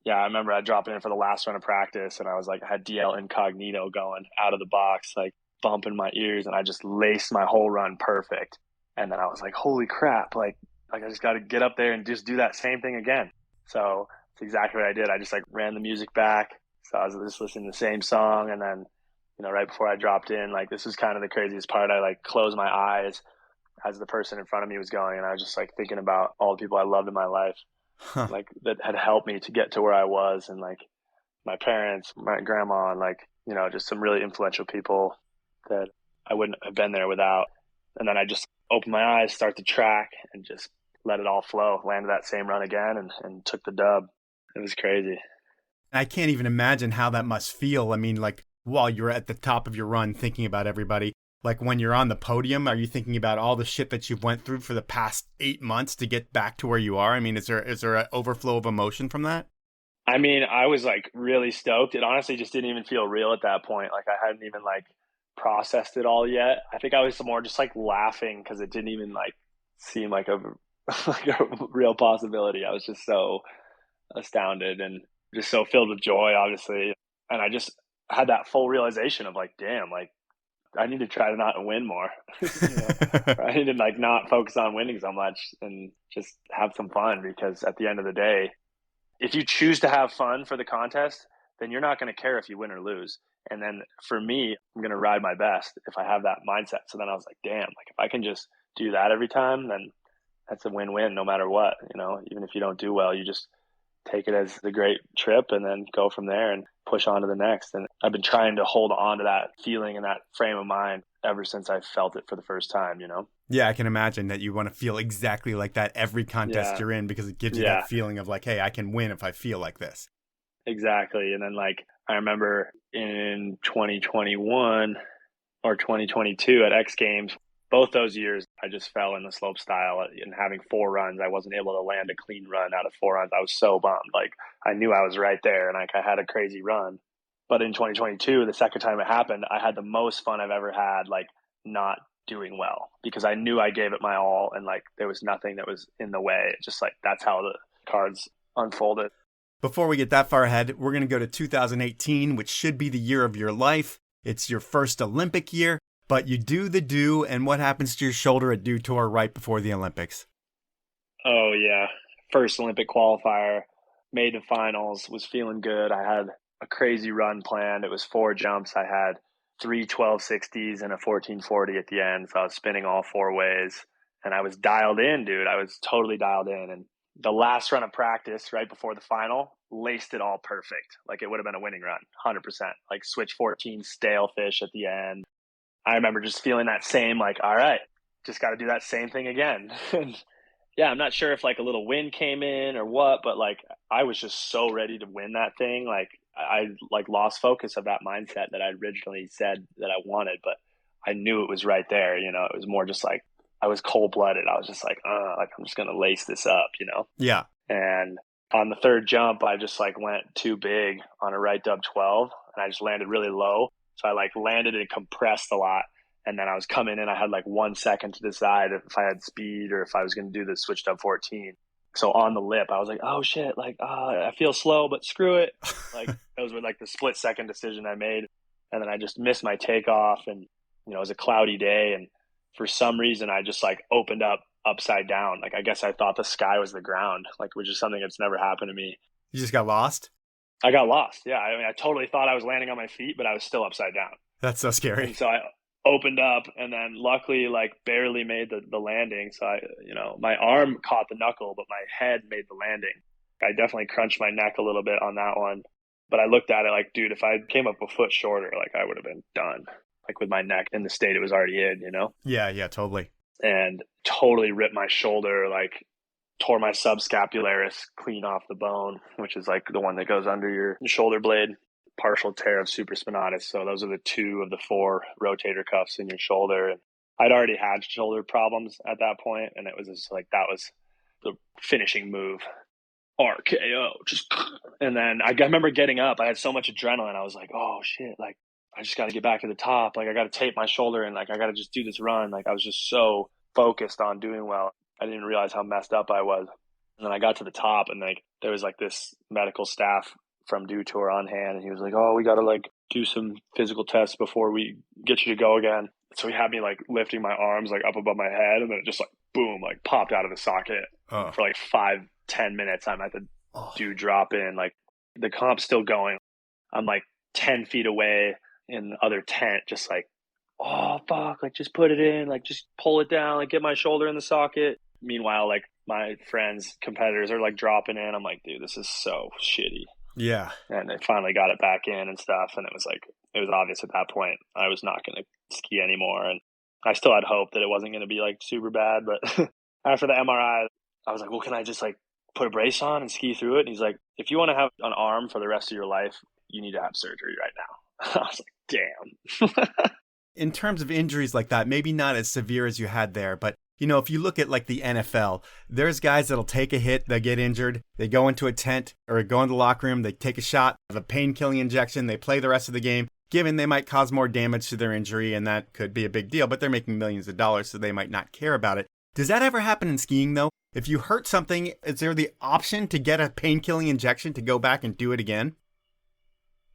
yeah, I remember I dropped in for the last run of practice, and I was like, I had DL incognito going out of the box, like bumping my ears, and I just laced my whole run perfect. And then I was like, holy crap, like I just got to get up there and just do that same thing again. So it's exactly what I did. I just like ran the music back. So I was just listening to the same song. And then, you know, right before I dropped in, like this was kind of the craziest part. I like closed my eyes as the person in front of me was going, and I was just like thinking about all the people I loved in my life. Like that had helped me to get to where I was, and like my parents, my grandma, and like, you know, just some really influential people that I wouldn't have been there without. And then I just opened my eyes, start the track, and just let it all flow, landed that same run again, and took the dub. It was crazy. I can't even imagine how that must feel. I mean, like while you're at the top of your run thinking about everybody, like when you're on the podium, are you thinking about all the shit that you've went through for the past 8 months to get back to where you are? I mean, is there an overflow of emotion from that? I mean, I was like really stoked. It honestly just didn't even feel real at that point. Like I hadn't even like processed it all yet. I think I was more just like laughing because it didn't even like seem like a like a real possibility. I was just so astounded and just so filled with joy, obviously. And I just had that full realization of like, damn, like I need to try to not win more. You know? I need to like not focus on winning so much and just have some fun, because at the end of the day, if you choose to have fun for the contest, then you're not going to care if you win or lose. And then for me, I'm going to ride my best if I have that mindset. So then I was like, damn, like if I can just do that every time, then that's a win-win no matter what. You know, even if you don't do well, you just take it as the great trip and then go from there and push on to the next. And I've been trying to hold on to that feeling and that frame of mind ever since I felt it for the first time, you know? Yeah, I can imagine that you want to feel exactly like that every contest you're in, because it gives you that feeling of like, hey, I can win if I feel like this. Exactly. And then like, I remember in 2021 or 2022 at X Games, both those years, I just fell in the slope style, and having 4 runs, I wasn't able to land a clean run out of 4 runs. I was so bummed. Like, I knew I was right there, and like I had a crazy run. But in 2022, the second time it happened, I had the most fun I've ever had, like, not doing well, because I knew I gave it my all, and like there was nothing that was in the way. It's just like that's how the cards unfolded. Before we get that far ahead, we're going to go to 2018, which should be the year of your life. It's your first Olympic year, but you do the do, and what happens to your shoulder at Dew Tour right before the Olympics? Oh, yeah. First Olympic qualifier, made the finals, was feeling good. I had a crazy run planned. It was 4 jumps. I had 3 1260s and a 1440 at the end. So I was spinning all 4 ways, and I was dialed in, dude. I was totally dialed in. And the last run of practice right before the final, laced it all perfect. Like it would have been a winning run, 100%. Like switch 14 stale fish at the end. I remember just feeling that same, like, all right, just got to do that same thing again. And yeah, I'm not sure if like a little wind came in or what, but like I was just so ready to win that thing. Like I like lost focus of that mindset that I originally said that I wanted, but I knew it was right there. You know, it was more just like I was cold blooded. I was just like I'm just gonna lace this up, you know? Yeah. And on the third jump, I just like went too big on a right dub 12, and I just landed really low. So I like landed and compressed a lot. And then I was coming in, I had like 1 second to decide if I had speed or if I was going to do the switched up 14. So on the lip, I was like, oh shit, like, I feel slow, but screw it. Like those were like the split second decision I made. And then I just missed my takeoff, and, you know, it was a cloudy day. And for some reason, I just like opened up upside down. Like, I guess I thought the sky was the ground, like, which is something that's never happened to me. You just got lost? I got lost. Yeah. I mean, I totally thought I was landing on my feet, but I was still upside down. That's so scary. And so I opened up, and then luckily like barely made the landing. So I, you know, my arm caught the knuckle, but my head made the landing. I definitely crunched my neck a little bit on that one. But I looked at it like, dude, if I came up a foot shorter, like I would have been done. Like with my neck in the state it was already in, you know? Yeah, totally. And totally ripped my shoulder, like tore my subscapularis clean off the bone, which is like the one that goes under your shoulder blade. Partial tear of supraspinatus. So those are the 2 of the 4 rotator cuffs in your shoulder. And I'd already had shoulder problems at that point, and it was just like that was the finishing move. RKO. Just, and then I remember getting up. I had so much adrenaline. I was like, oh shit, like I just got to get back to the top. Like I got to tape my shoulder, and like I got to just do this run. Like I was just so focused on doing well. I didn't realize how messed up I was. And then I got to the top, and like there was like this medical staff from Dew Tour on hand, and he was like, oh, we got to like do some physical tests before we get you to go again. So he had me like lifting my arms like up above my head, and then it just like boom, like popped out of the socket. For like 5-10 minutes. I'm at the Dew drop in, like the comp's still going. I'm like 10 feet away in the other tent, just like, oh fuck, like just put it in, like just pull it down, like get my shoulder in the socket. Meanwhile, like my friends, competitors are like dropping in. I'm like, dude, this is so shitty. Yeah. And they finally got it back in and stuff. And it was like, it was obvious at that point I was not going to ski anymore. And I still had hope that it wasn't going to be like super bad. But after the MRI, I was like, well, can I just like put a brace on and ski through it? And he's like, if you want to have an arm for the rest of your life, you need to have surgery right now. I was like, damn. In terms of injuries like that, maybe not as severe as you had there, but you know, if you look at like the NFL, there's guys that'll take a hit, they get injured, they go into a tent or go in the locker room, they take a shot of a pain-killing injection, they play the rest of the game, given they might cause more damage to their injury, and that could be a big deal, but they're making millions of dollars, so they might not care about it. Does that ever happen in skiing, though? If you hurt something, is there the option to get a pain-killing injection to go back and do it again?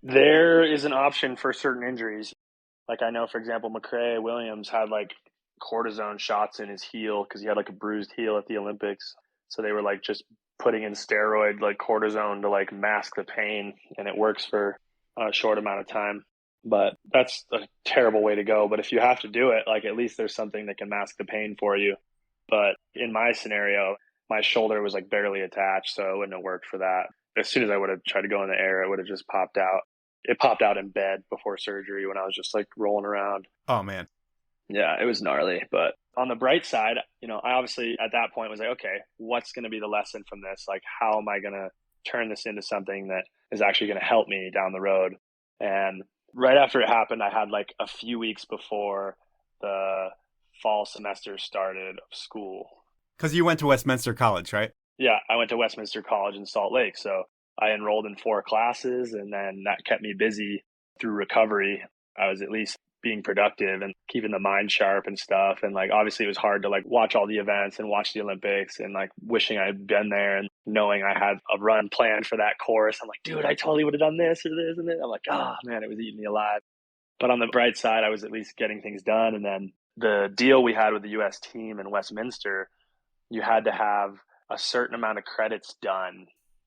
There is an option for certain injuries. Like I know, for example, McRae Williams had like cortisone shots in his heel because he had like a bruised heel at the Olympics. So they were like just putting in steroid, like cortisone to like mask the pain, and it works for a short amount of time. But that's a terrible way to go. But if you have to do it, like at least there's something that can mask the pain for you. But in my scenario, my shoulder was like barely attached, so it wouldn't have worked for that. As soon as I would have tried to go in the air, it would have just popped out. It popped out in bed before surgery when I was just like rolling around. Oh, man. Yeah, it was gnarly. But on the bright side, you know, I obviously at that point was like, okay, what's going to be the lesson from this? Like, how am I going to turn this into something that is actually going to help me down the road? And right after it happened, I had like a few weeks before the fall semester started of school. Because you went to Westminster College, right? Yeah, I went to Westminster College in Salt Lake. So I enrolled in 4 classes, and then that kept me busy through recovery. I was at least being productive and keeping the mind sharp and stuff. And like, obviously it was hard to like watch all the events and watch the Olympics and like wishing I'd been there and knowing I had a run planned for that course. I'm like, dude, I totally would have done this or this and this. I'm like, oh man, it was eating me alive. But on the bright side, I was at least getting things done. And then the deal we had with the US team in Westminster, you had to have a certain amount of credits done,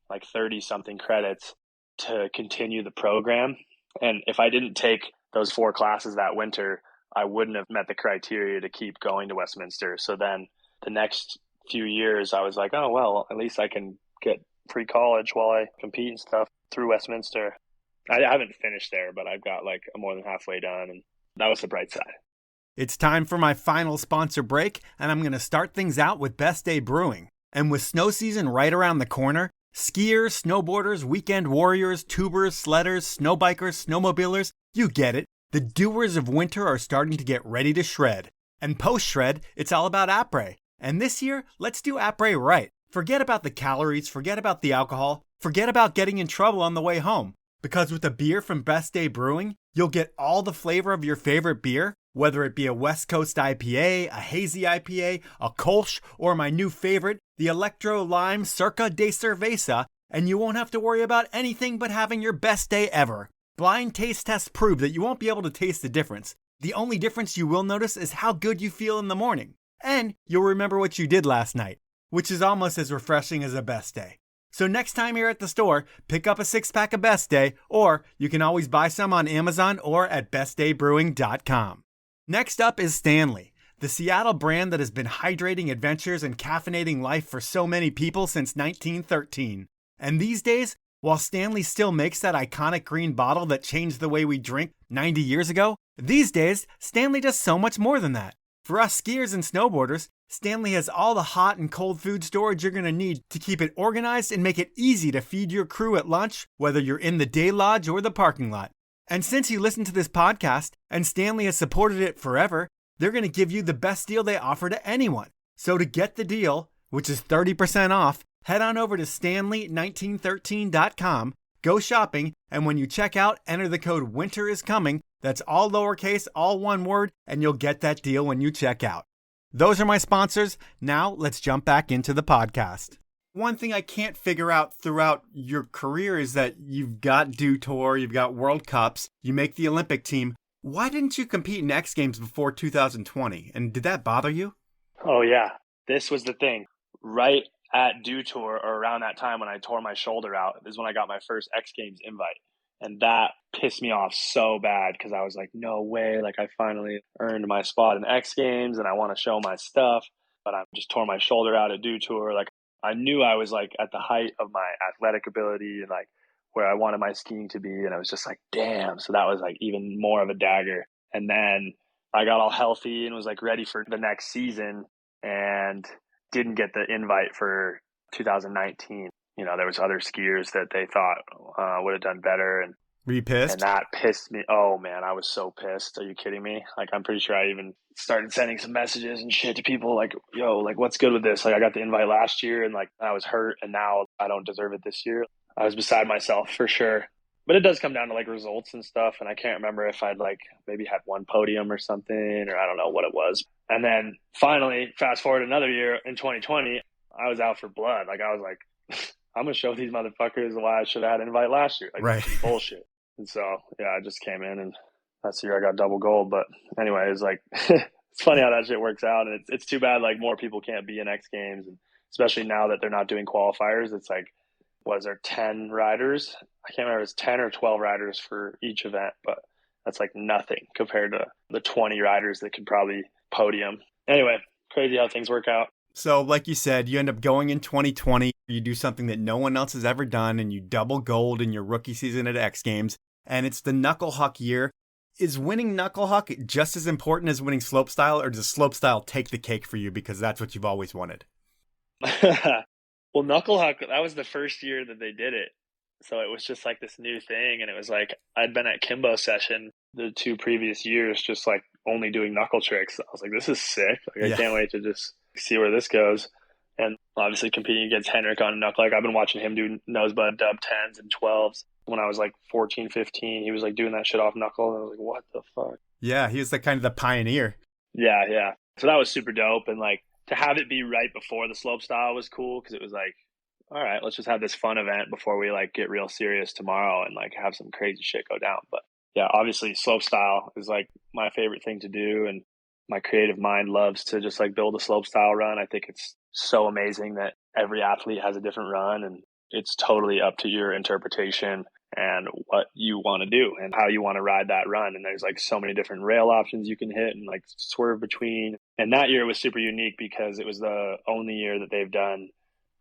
like 30 something credits to continue the program. And if I didn't take those 4 classes that winter, I wouldn't have met the criteria to keep going to Westminster. So then the next few years, I was like, oh, well, at least I can get free college while I compete and stuff through Westminster. I haven't finished there, but I've got like more than halfway done. And that was the bright side. It's time for my final sponsor break, and I'm going to start things out with Best Day Brewing. And with snow season right around the corner, skiers, snowboarders, weekend warriors, tubers, sledders, snowbikers, snowmobilers, you get it. The doers of winter are starting to get ready to shred. And post-shred, it's all about après. And this year, let's do après right. Forget about the calories, forget about the alcohol, forget about getting in trouble on the way home. Because with a beer from Best Day Brewing, you'll get all the flavor of your favorite beer, whether it be a West Coast IPA, a hazy IPA, a Kolsch, or my new favorite, the Electro Lime Circa de Cerveza, and you won't have to worry about anything but having your best day ever. Blind taste tests prove that you won't be able to taste the difference. The only difference you will notice is how good you feel in the morning. And you'll remember what you did last night, which is almost as refreshing as a best day. So next time you're at the store, pick up a 6-pack of Best Day, or you can always buy some on Amazon or at bestdaybrewing.com. Next up is Stanley, the Seattle brand that has been hydrating adventures and caffeinating life for so many people since 1913. And these days, while Stanley still makes that iconic green bottle that changed the way we drink 90 years ago, these days, Stanley does so much more than that. For us skiers and snowboarders, Stanley has all the hot and cold food storage you're going to need to keep it organized and make it easy to feed your crew at lunch, whether you're in the day lodge or the parking lot. And since you listen to this podcast, and Stanley has supported it forever, they're going to give you the best deal they offer to anyone. So to get the deal, which is 30% off, head on over to stanley1913.com, go shopping, and when you check out, enter the code winteriscoming. That's all lowercase, all one word, and you'll get that deal when you check out. Those are my sponsors. Now let's jump back into the podcast. One thing I can't figure out throughout your career is that you've got Dew Tour, you've got World Cups, you make the Olympic team. Why didn't you compete in X Games before 2020? And did that bother you? Oh, yeah. This was the thing. Right at Dew Tour, or around that time when I tore my shoulder out, is when I got my first X Games invite. And that pissed me off so bad because I was like, no way. Like, I finally earned my spot in X Games and I want to show my stuff. But I just tore my shoulder out at Dew Tour. Like, I knew I was like at the height of my athletic ability and like where I wanted my skiing to be. And I was just like, damn. So that was like even more of a dagger. And then I got all healthy and was like ready for the next season and didn't get the invite for 2019. You know, there was other skiers that they thought would have done better. And were you pissed? And that pissed me. Oh, man, I was so pissed. Are you kidding me? Like, I'm pretty sure I even started sending some messages and shit to people like, yo, like, what's good with this? Like, I got the invite last year and like I was hurt and now I don't deserve it this year. I was beside myself for sure. But it does come down to like results and stuff. And I can't remember if I'd like maybe had one podium or something, or I don't know what it was. And then finally, fast forward another year in 2020, I was out for blood. Like, I was like, I'm going to show these motherfuckers why I should have had an invite last year. Like, right. This is bullshit. And so, yeah, I just came in and that's the year I got double gold. But anyway, it's like, it's funny how that shit works out. And it's too bad, like, more people can't be in X Games. And especially now that they're not doing qualifiers, it's like, was there 10 riders? I can't remember if it's 10 or 12 riders for each event, but that's like nothing compared to the 20 riders that could probably podium. Anyway, crazy how things work out. So like you said, you end up going in 2020, you do something that no one else has ever done, and you double gold in your rookie season at X Games, and it's the knuckle huck year. Is winning knuckle huck just as important as winning slopestyle, or does slopestyle take the cake for you because that's what you've always wanted? Well, knuckle huck, that was the first year that they did it. So it was just like this new thing, and it was like I'd been at Kimbo session the 2 previous years, just like only doing knuckle tricks. I was like, this is sick. Like, I can't wait to just see where this goes. And obviously competing against Henrik on knuckle, like I've been watching him do nosebud dub 10s and 12s. When I was like 14, 15, he was like doing that shit off knuckle. And I was like, what the fuck? Yeah, he was kind of the pioneer. Yeah. So that was super dope. And like to have it be right before the slope style was cool, because it was like, all right, let's just have this fun event before we like get real serious tomorrow and like have some crazy shit go down. But yeah, obviously slope style is like my favorite thing to do. And my creative mind loves to just like build a slope style run. I think it's so amazing that every athlete has a different run, and it's totally up to your interpretation and what you want to do and how you want to ride that run. And there's like so many different rail options you can hit and like swerve between. And that year was super unique because it was the only year that they've done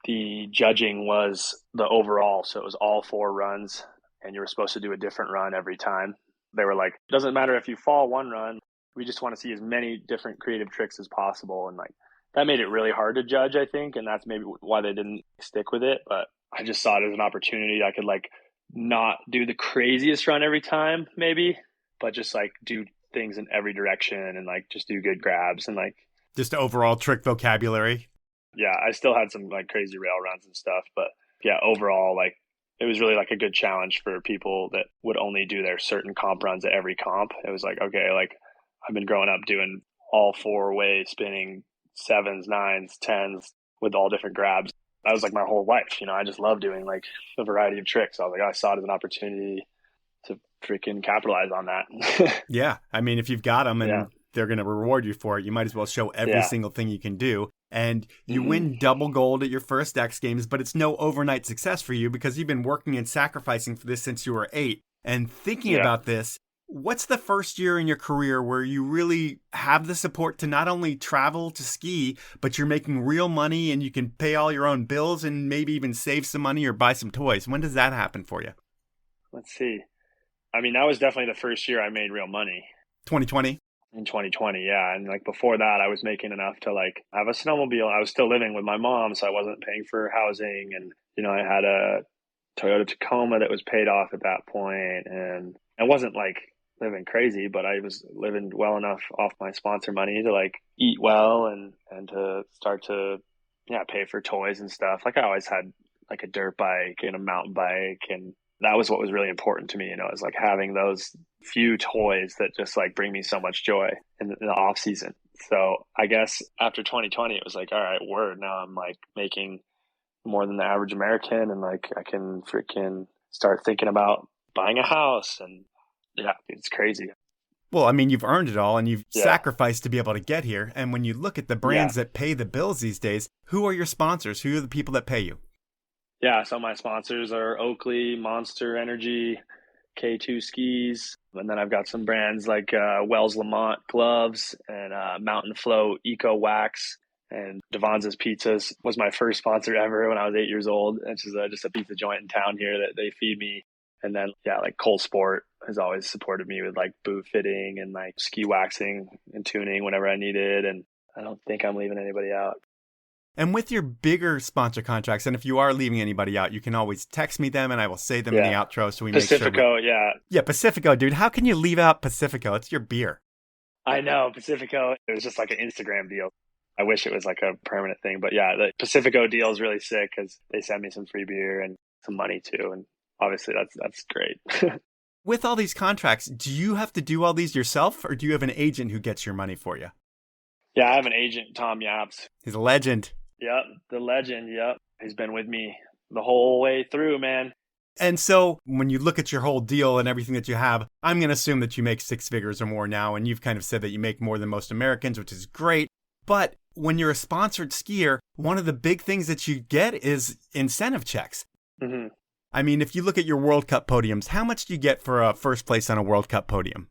the judging was the overall. So it was all 4 runs and you were supposed to do a different run every time. They were like, it doesn't matter if you fall one run, we just want to see as many different creative tricks as possible. And like that made it really hard to judge, I think. And that's maybe why they didn't stick with it. But I just saw it as an opportunity. I could like not do the craziest run every time, maybe, but just like do things in every direction and like just do good grabs and like just overall trick vocabulary. Yeah, I still had some like crazy rail runs and stuff, but yeah, overall, like it was really like a good challenge for people that would only do their certain comp runs at every comp. It was like, okay, like I've been growing up doing all 4-way spinning 7s, 9s, 10s with all different grabs. That was like my whole life. I just love doing like a variety of tricks. I was like, I saw it as an opportunity to freaking capitalize on that. Yeah. I mean, if you've got them and they're going to reward you for it, you might as well show every single thing you can do. And you win double gold at your first X Games, but it's no overnight success for you because you've been working and sacrificing for this since you were 8. And thinking about this, what's the first year in your career where you really have the support to not only travel to ski, but you're making real money and you can pay all your own bills and maybe even save some money or buy some toys? When does that happen for you? Let's see. I mean, that was definitely the first year I made real money. 2020? In 2020, yeah. And like before that, I was making enough to like have a snowmobile. I was still living with my mom, so I wasn't paying for housing. And, I had a Toyota Tacoma that was paid off at that point. And I wasn't like living crazy, but I was living well enough off my sponsor money to like eat well and to start to pay for toys and stuff. Like I always had like a dirt bike and a mountain bike, and that was what was really important to me. Is like having those few toys that just like bring me so much joy in the off season. So I guess after 2020, it was like, all right, word, now I'm like making more than the average American, and like I can freaking start thinking about buying a house. And yeah, it's crazy. Well, I mean, you've earned it all and you've sacrificed to be able to get here. And when you look at the brands that pay the bills these days, who are your sponsors? Who are the people that pay you? Yeah, so my sponsors are Oakley, Monster Energy, K2 Skis, and then I've got some brands like Wells Lamont Gloves and Mountain Flow Eco Wax, and Devonza's Pizzas was my first sponsor ever when I was 8 years old. It's just a pizza joint in town here that they feed me. And then, like Kolsch Sport has always supported me with like boot fitting and like ski waxing and tuning whenever I needed. And I don't think I'm leaving anybody out. And with your bigger sponsor contracts, and if you are leaving anybody out, you can always text me them and I will say them in the outro so we Pacifico, make sure. Yeah, Pacifico, dude. How can you leave out Pacifico? It's your beer. I know, Pacifico. It was just like an Instagram deal. I wish it was like a permanent thing. But yeah, the Pacifico deal is really sick because they send me some free beer and some money too. And obviously that's great. With all these contracts, do you have to do all these yourself or do you have an agent who gets your money for you? Yeah, I have an agent, Tom Yaps. He's a legend. Yep, the legend. Yep. He's been with me the whole way through, man. And so when you look at your whole deal and everything that you have, I'm going to assume that you make 6 figures or more now. And you've kind of said that you make more than most Americans, which is great. But when you're a sponsored skier, one of the big things that you get is incentive checks. Mm-hmm. I mean, if you look at your World Cup podiums, how much do you get for a first place on a World Cup podium?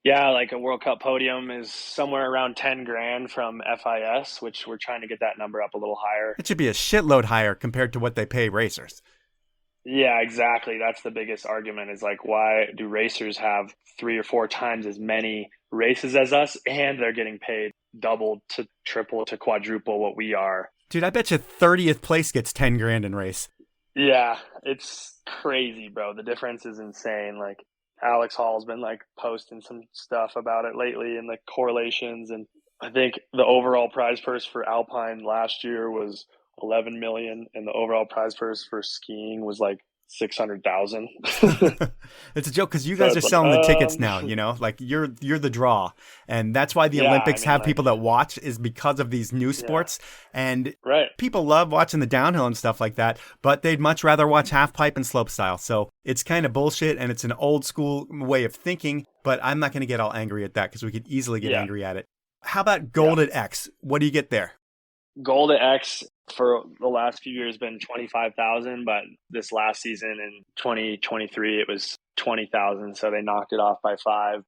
Yeah, like a World Cup podium is somewhere around 10 grand from FIS, which we're trying to get that number up a little higher. It should be a shitload higher compared to what they pay racers. Yeah, exactly. That's the biggest argument is like, why do racers have 3 or 4 times as many races as us and they're getting paid double to triple to quadruple what we are? Dude, I bet you 30th place gets 10 grand in race. Yeah, it's crazy, bro. The difference is insane. Like, Alex Hall's been like posting some stuff about it lately and the correlations. And I think the overall prize purse for Alpine last year was 11 million, and the overall prize purse for skiing was like 600,000. It's a joke because you So guys are it's like, selling the tickets now, you know, like you're the draw. And that's why the yeah, Olympics I mean, have like, people that watch is because of these new sports. And right. people love watching the downhill and stuff like that, but they'd much rather watch half pipe and slopestyle. So it's kind of bullshit and it's an old school way of thinking, but I'm not going to get all angry at that because we could easily get angry at it. How about gold at X? What do you get there? Gold at X for the last few years been 25,000, but this last season in 2023 it was 20,000, so they knocked it off by 5.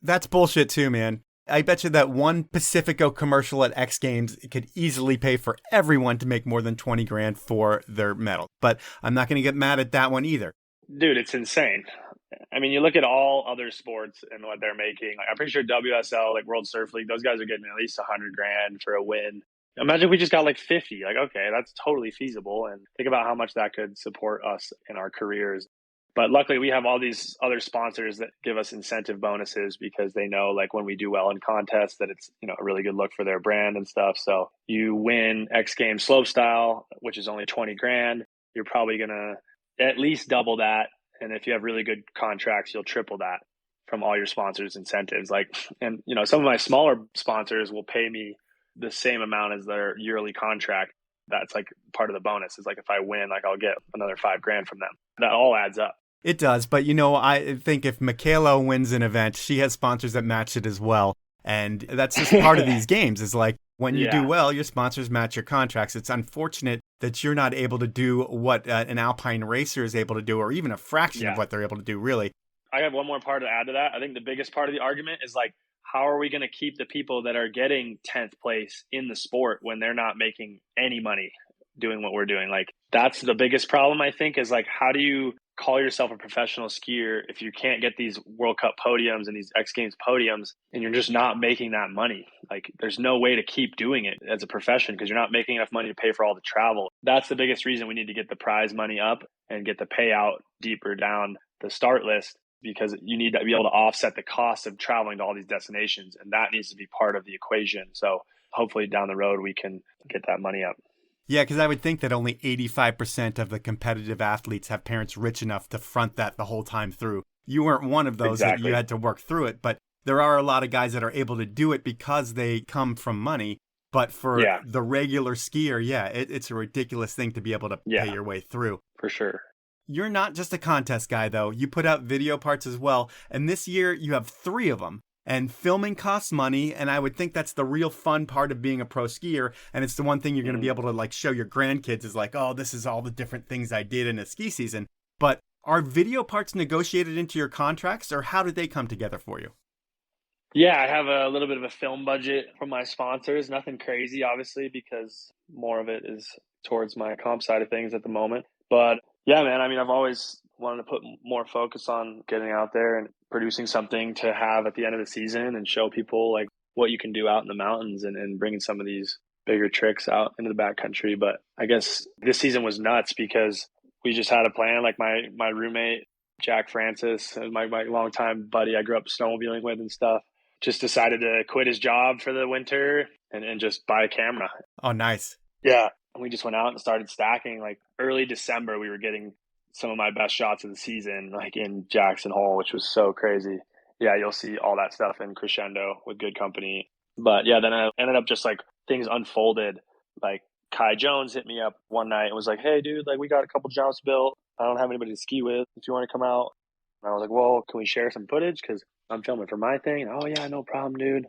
That's bullshit too, man. I bet you that one Pacifico commercial at X Games could easily pay for everyone to make more than 20 grand for their medal. But I'm not going to get mad at that one either. Dude, it's insane. I mean, you look at all other sports and what they're making. Like, I'm pretty sure WSL, like World Surf League, those guys are getting at least 100 grand for a win. Imagine if we just got like 50. Like, okay, that's totally feasible. And think about how much that could support us in our careers. But luckily, we have all these other sponsors that give us incentive bonuses because they know, like, when we do well in contests, that it's, you know, a really good look for their brand and stuff. So you win X Games slopestyle, which is only 20 grand. You're probably going to at least double that. And if you have really good contracts, you'll triple that from all your sponsors' incentives. Like, and, you know, some of my smaller sponsors will pay me the same amount as their yearly contract. That's like part of the bonus is like, if I win, like I'll get another 5 grand from them. That all adds up. It does. But, you know, I think if Michaela wins an event, she has sponsors that match it as well. And that's just part of these games is like when you do well, your sponsors match your contracts. It's unfortunate that you're not able to do what an Alpine racer is able to do, or even a fraction of what they're able to do, really. I have one more part to add to that. I think the biggest part of the argument is like, how are we going to keep the people that are getting 10th place in the sport when they're not making any money doing what we're doing? Like, that's the biggest problem, I think, is like, how do you call yourself a professional skier if you can't get these World Cup podiums and these X Games podiums and you're just not making that money? Like, there's no way to keep doing it as a profession because you're not making enough money to pay for all the travel. That's the biggest reason we need to get the prize money up and get the payout deeper down the start list, because you need to be able to offset the cost of traveling to all these destinations. And that needs to be part of the equation. So hopefully down the road, we can get that money up. Yeah, because I would think that only 85% of the competitive athletes have parents rich enough to front that the whole time through. You weren't one of those that you had to work through it, but there are a lot of guys that are able to do it because they come from money. But for the regular skier, it's a ridiculous thing to be able to pay your way through. For sure. You're not just a contest guy, though. You put out video parts as well. And this year, you have 3 of them. And filming costs money, and I would think that's the real fun part of being a pro skier. And it's the one thing you're going to be able to like show your grandkids is like, oh, this is all the different things I did in a ski season. But are video parts negotiated into your contracts, or how did they come together for you? Yeah, I have a little bit of a film budget from my sponsors. Nothing crazy, obviously, because more of it is towards my comp side of things at the moment. But yeah, man, I mean, I've always wanted to put more focus on getting out there and producing something to have at the end of the season and show people like what you can do out in the mountains and bringing some of these bigger tricks out into the backcountry. But I guess this season was nuts because we just had a plan. Like my roommate, Jack Francis, my longtime buddy I grew up snowmobiling with and stuff, just decided to quit his job for the winter and just buy a camera. Oh, nice. Yeah. And we just went out and started stacking. Like early December, we were getting some of my best shots of the season, like in Jackson Hole, which was so crazy. Yeah, you'll see all that stuff in Crescendo with good company. But yeah, then I ended up just like things unfolded. Like Kai Jones hit me up one night and was like, hey, dude, like we got a couple jumps built. I don't have anybody to ski with. If you want to come out. And I was like, well, can we share some footage? Because I'm filming for my thing. Oh, yeah, no problem, dude.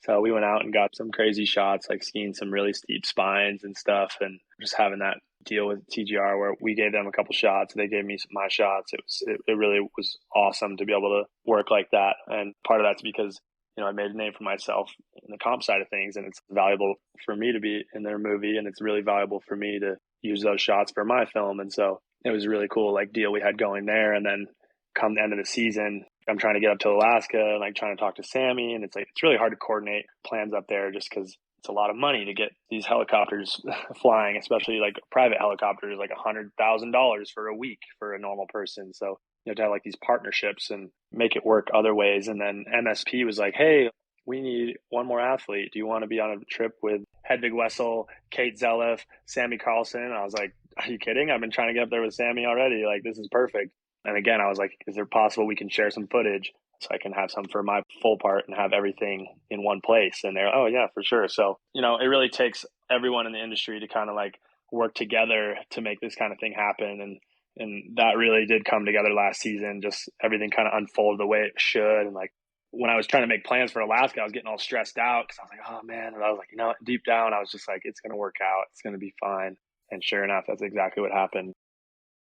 So we went out and got some crazy shots, like skiing some really steep spines and stuff, and just having that deal with TGR where we gave them a couple shots, they gave me my shots. It really was awesome to be able to work like that. And part of that's because, you know, I made a name for myself in the comp side of things, and it's valuable for me to be in their movie, and it's really valuable for me to use those shots for my film. And so it was a really cool like deal we had going there. And then come the end of the season, I'm trying to get up to Alaska and like trying to talk to Sammy, and it's like it's really hard to coordinate plans up there just because it's a lot of money to get these helicopters flying, especially like private helicopters, like $100,000 for a week for a normal person. So You have to have like these partnerships and make it work other ways. And then MSP was like, hey, we need one more athlete. Do you want to be on a trip with Hedvig Wessel, Kate Zelef, Sammy Carlson? And I was like, are you kidding? I've been trying to get up there with Sammy already. Like, this is perfect. And again, I was like, is it possible we can share some footage so I can have some for my full part and have everything in one place? And they're, oh yeah, for sure. So, you know, it really takes everyone in the industry to kind of like work together to make this kind of thing happen. And that really did come together last season. Just everything kind of unfolded the way it should. And like, when I was trying to make plans for Alaska, I was getting all stressed out because I was like, oh man. And I was like, you know, deep down, I was just like, it's going to work out. It's going to be fine. And sure enough, that's exactly what happened.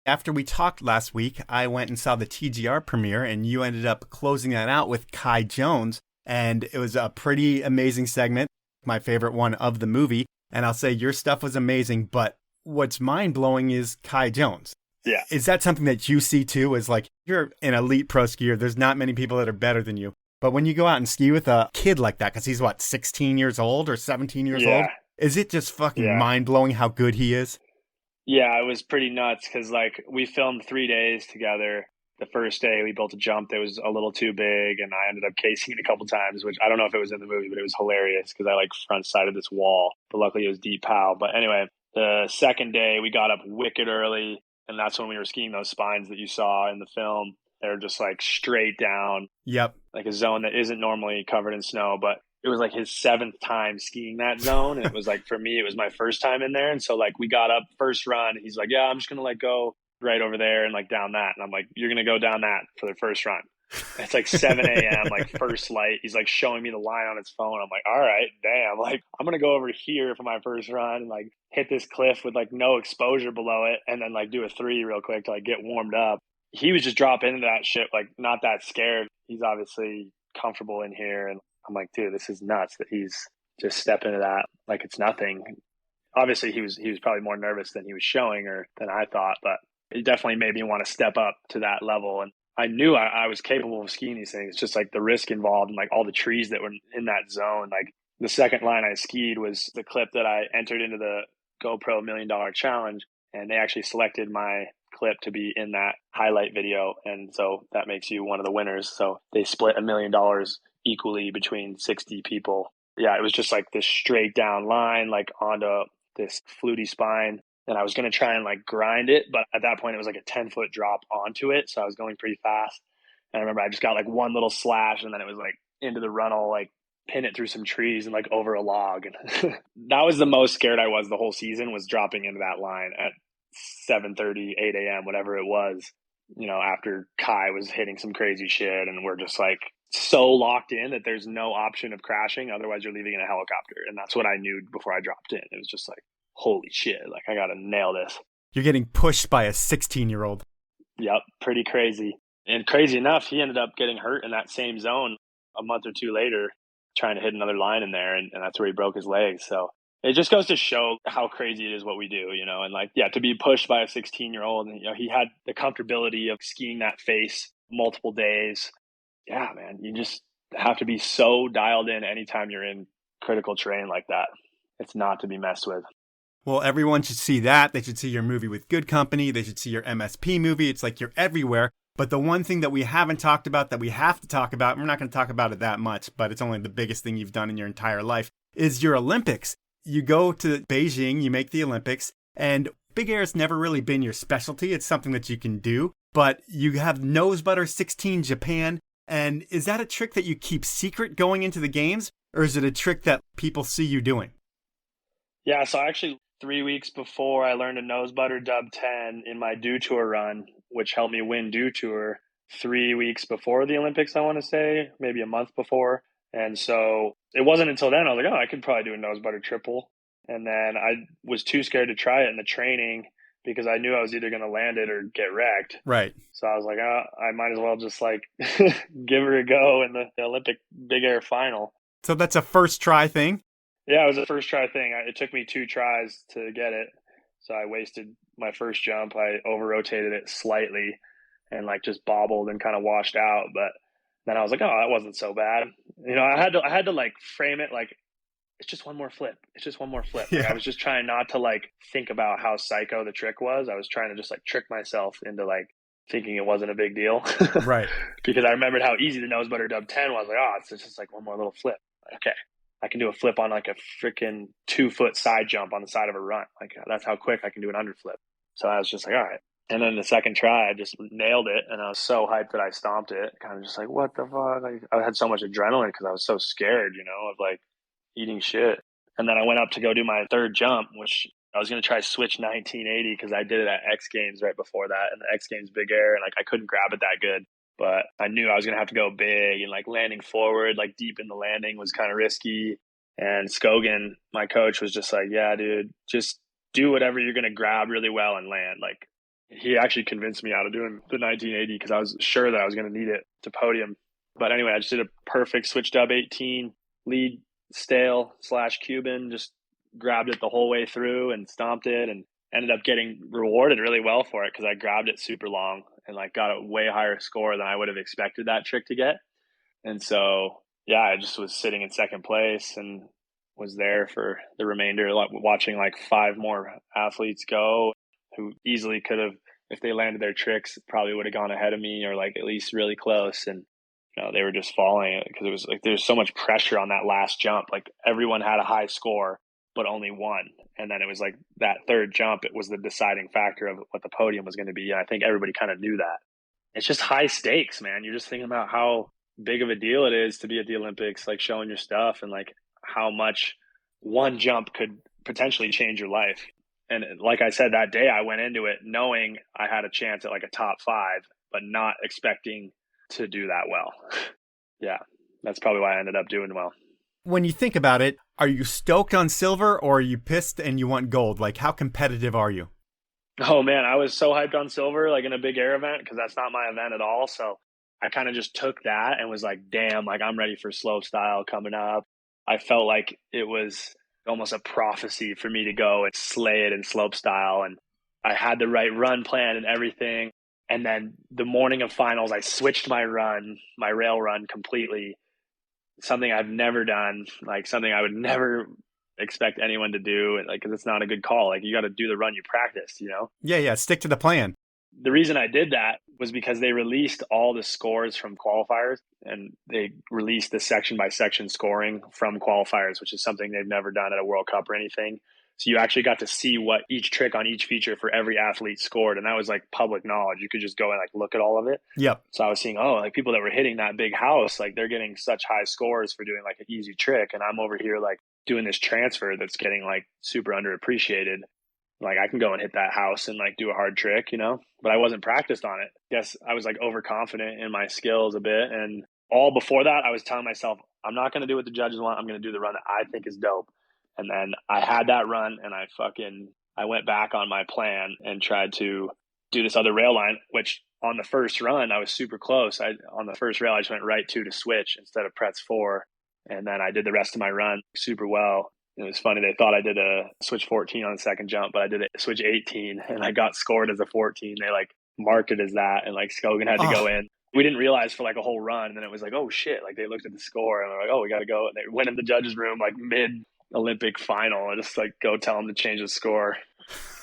After we talked last week, I went and saw the TGR premiere, and you ended up closing that out with Kai Jones. And it was a pretty amazing segment, my favorite one of the movie. And I'll say your stuff was amazing, but what's mind-blowing is Kai Jones. Yeah. Is that something that you see too? Is like, you're an elite pro skier. There's not many people that are better than you. But when you go out and ski with a kid like that, because he's what, 16 years old or 17 years old? Is it just fucking mind-blowing how good he is? Yeah, it was pretty nuts because like we filmed 3 days together. The first day we built a jump that was a little too big and I ended up casing it a couple times, which I don't know if it was in the movie, but it was hilarious because I like front sided this wall. But luckily it was deep pow. But anyway, the second day we got up wicked early, and that's when we were skiing those spines that you saw in the film. They're just like straight down. Yep. Like a zone that isn't normally covered in snow, but it was like his 7th time skiing that zone. And it was like, for me, it was my first time in there. And so like we got up first run. He's like, yeah, I'm just going to like go right over there and like down that. And I'm like, you're going to go down that for the first run. It's like 7 a.m., like first light. He's like showing me the line on his phone. I'm like, all right, damn. Like, I'm going to go over here for my first run and like hit this cliff with like no exposure below it. And then like do a 3 real quick to like get warmed up. He was just dropping into that shit, like not that scared. He's obviously comfortable in here. And I'm like, dude, this is nuts that he's just stepping into that like it's nothing. Obviously, he was probably more nervous than he was showing or than I thought, but it definitely made me want to step up to that level. And I knew I was capable of skiing these things. It's just like the risk involved and like all the trees that were in that zone. Like the second line I skied was the clip that I entered into the GoPro $1 Million Challenge, and they actually selected my clip to be in that highlight video. And so that makes you one of the winners. So they split $1 million equally between 60 people. Yeah, it was just like this straight down line, like onto this fluty spine. And I was going to try and like grind it. But at that point, it was like a 10-foot drop onto it. So I was going pretty fast. And I remember I just got like one little slash and then it was like into the runnel, like pin it through some trees and like over a log. And that was the most scared I was the whole season, was dropping into that line at 7:30, 8 a.m., whatever it was, you know, after Kai was hitting some crazy shit. And we're just like so locked in that there's no option of crashing. Otherwise, you're leaving in a helicopter. And that's what I knew before I dropped in. It was just like, holy shit, like I got to nail this. You're getting pushed by a 16-year-old. Yep, pretty crazy. And crazy enough, he ended up getting hurt in that same zone a month or two later, trying to hit another line in there. And that's where he broke his legs. So it just goes to show how crazy it is what we do, you know, and like, yeah, to be pushed by a 16-year-old, and, you know, he had the comfortability of skiing that face multiple days. Yeah, man, you just have to be so dialed in anytime you're in critical terrain like that. It's not to be messed with. Well, everyone should see that. They should see your movie with Good Company. They should see your MSP movie. It's like you're everywhere. But the one thing that we haven't talked about that we have to talk about, we're not going to talk about it that much, but it's only the biggest thing you've done in your entire life, is your Olympics. You go to Beijing, you make the Olympics, and big air has never really been your specialty. It's something that you can do, but you have nose butter 16 Japan. And is that a trick that you keep secret going into the games, or is it a trick that people see you doing? Yeah, so actually 3 weeks before, I learned a nose butter dub 10 in my Dew Tour run, which helped me win Dew Tour 3 weeks before the Olympics, I want to say, maybe a month before. And so it wasn't until then I was like, oh, I could probably do a nose butter triple. And then I was too scared to try it in the training because I knew I was either going to land it or get wrecked. Right. So I was like, oh, I might as well just like give her a go in the Olympic big air final. So that's a first try thing? Yeah, it was a first try thing. It took me 2 tries to get it. So I wasted my first jump. I over-rotated it slightly and like just bobbled and kind of washed out. But then I was like, oh, that wasn't so bad. You know, I had to like frame it like, it's just one more flip. It's just one more flip. Yeah. Like, I was just trying not to like think about how psycho the trick was. I was trying to just like trick myself into like thinking it wasn't a big deal. Right. Because I remembered how easy the nose butter dub 10 was. Like, oh, it's just like one more little flip. Okay. I can do a flip on like a freaking 2-foot side jump on the side of a run. Like, that's how quick I can do an underflip. So I was just like, all right. And then the second try, I just nailed it. And I was so hyped that I stomped it. Kind of just like, what the fuck? Like, I had so much adrenaline because I was so scared, of like eating shit. And then I went up to go do my third jump, which I was going to try switch 1980 because I did it at X Games right before that. And the X Games big air. And like, I couldn't grab it that good. But I knew I was going to have to go big, and like landing forward, like deep in the landing was kind of risky. And Scogan, my coach, was just like, yeah, dude, just do whatever you're going to grab really well and land. Like, he actually convinced me out of doing the 1980 because I was sure that I was going to need it to podium. But anyway, I just did a perfect switch dub 18, lead stale / Cuban, just grabbed it the whole way through and stomped it, and ended up getting rewarded really well for it because I grabbed it super long and like got a way higher score than I would have expected that trick to get. And so, yeah, I just was sitting in second place and was there for the remainder, watching like 5 more athletes go who easily could have, if they landed their tricks, probably would have gone ahead of me or like at least really close. And they were just falling because it was like there's so much pressure on that last jump. Like everyone had a high score, but only one. And then it was like that third jump, it was the deciding factor of what the podium was going to be. And I think everybody kind of knew that. It's just high stakes, man. You're just thinking about how big of a deal it is to be at the Olympics, like showing your stuff, and like how much one jump could potentially change your life. And like I said, that day I went into it knowing I had a chance at like a top 5, but not expecting to do that well. Yeah, that's probably why I ended up doing well. When you think about it, are you stoked on silver or are you pissed and you want gold? Like, how competitive are you? Oh man, I was so hyped on silver, like in a big air event, because that's not my event at all. So I kind of just took that and was like, damn, like I'm ready for slope style coming up. I felt like it was almost a prophecy for me to go and slay it in slope style. And I had the right run plan and everything. And then the morning of finals, I switched my rail run completely. Something I've never done, like something I would never expect anyone to do, like, because it's not a good call. Like, you got to do the run you practiced, Yeah, stick to the plan. The reason I did that was because they released all the scores from qualifiers, and they released the section by section scoring from qualifiers, which is something they've never done at a World Cup or anything. So you actually got to see what each trick on each feature for every athlete scored. And that was like public knowledge. You could just go and like look at all of it. Yep. So I was seeing, like people that were hitting that big house, like they're getting such high scores for doing like an easy trick. And I'm over here like doing this transfer that's getting like super underappreciated. Like I can go and hit that house and like do a hard trick, but I wasn't practiced on it. Guess I was like overconfident in my skills a bit. And all before that, I was telling myself, I'm not going to do what the judges want. I'm going to do the run that I think is dope. And then I had that run and I went back on my plan and tried to do this other rail line, which on the first run, I was super close. On the first rail, I just went right 2 to switch instead of Pretz 4. And then I did the rest of my run super well. It was funny. They thought I did a switch 14 on the second jump, but I did a switch 18 and I got scored as a 14. They like marked it as that. And like Scogan had to go in. We didn't realize for like a whole run. And then it was like, oh shit. Like they looked at the score and they're like, oh, we got to go. And they went in the judges room like mid Olympic final and just like go tell them to change the score.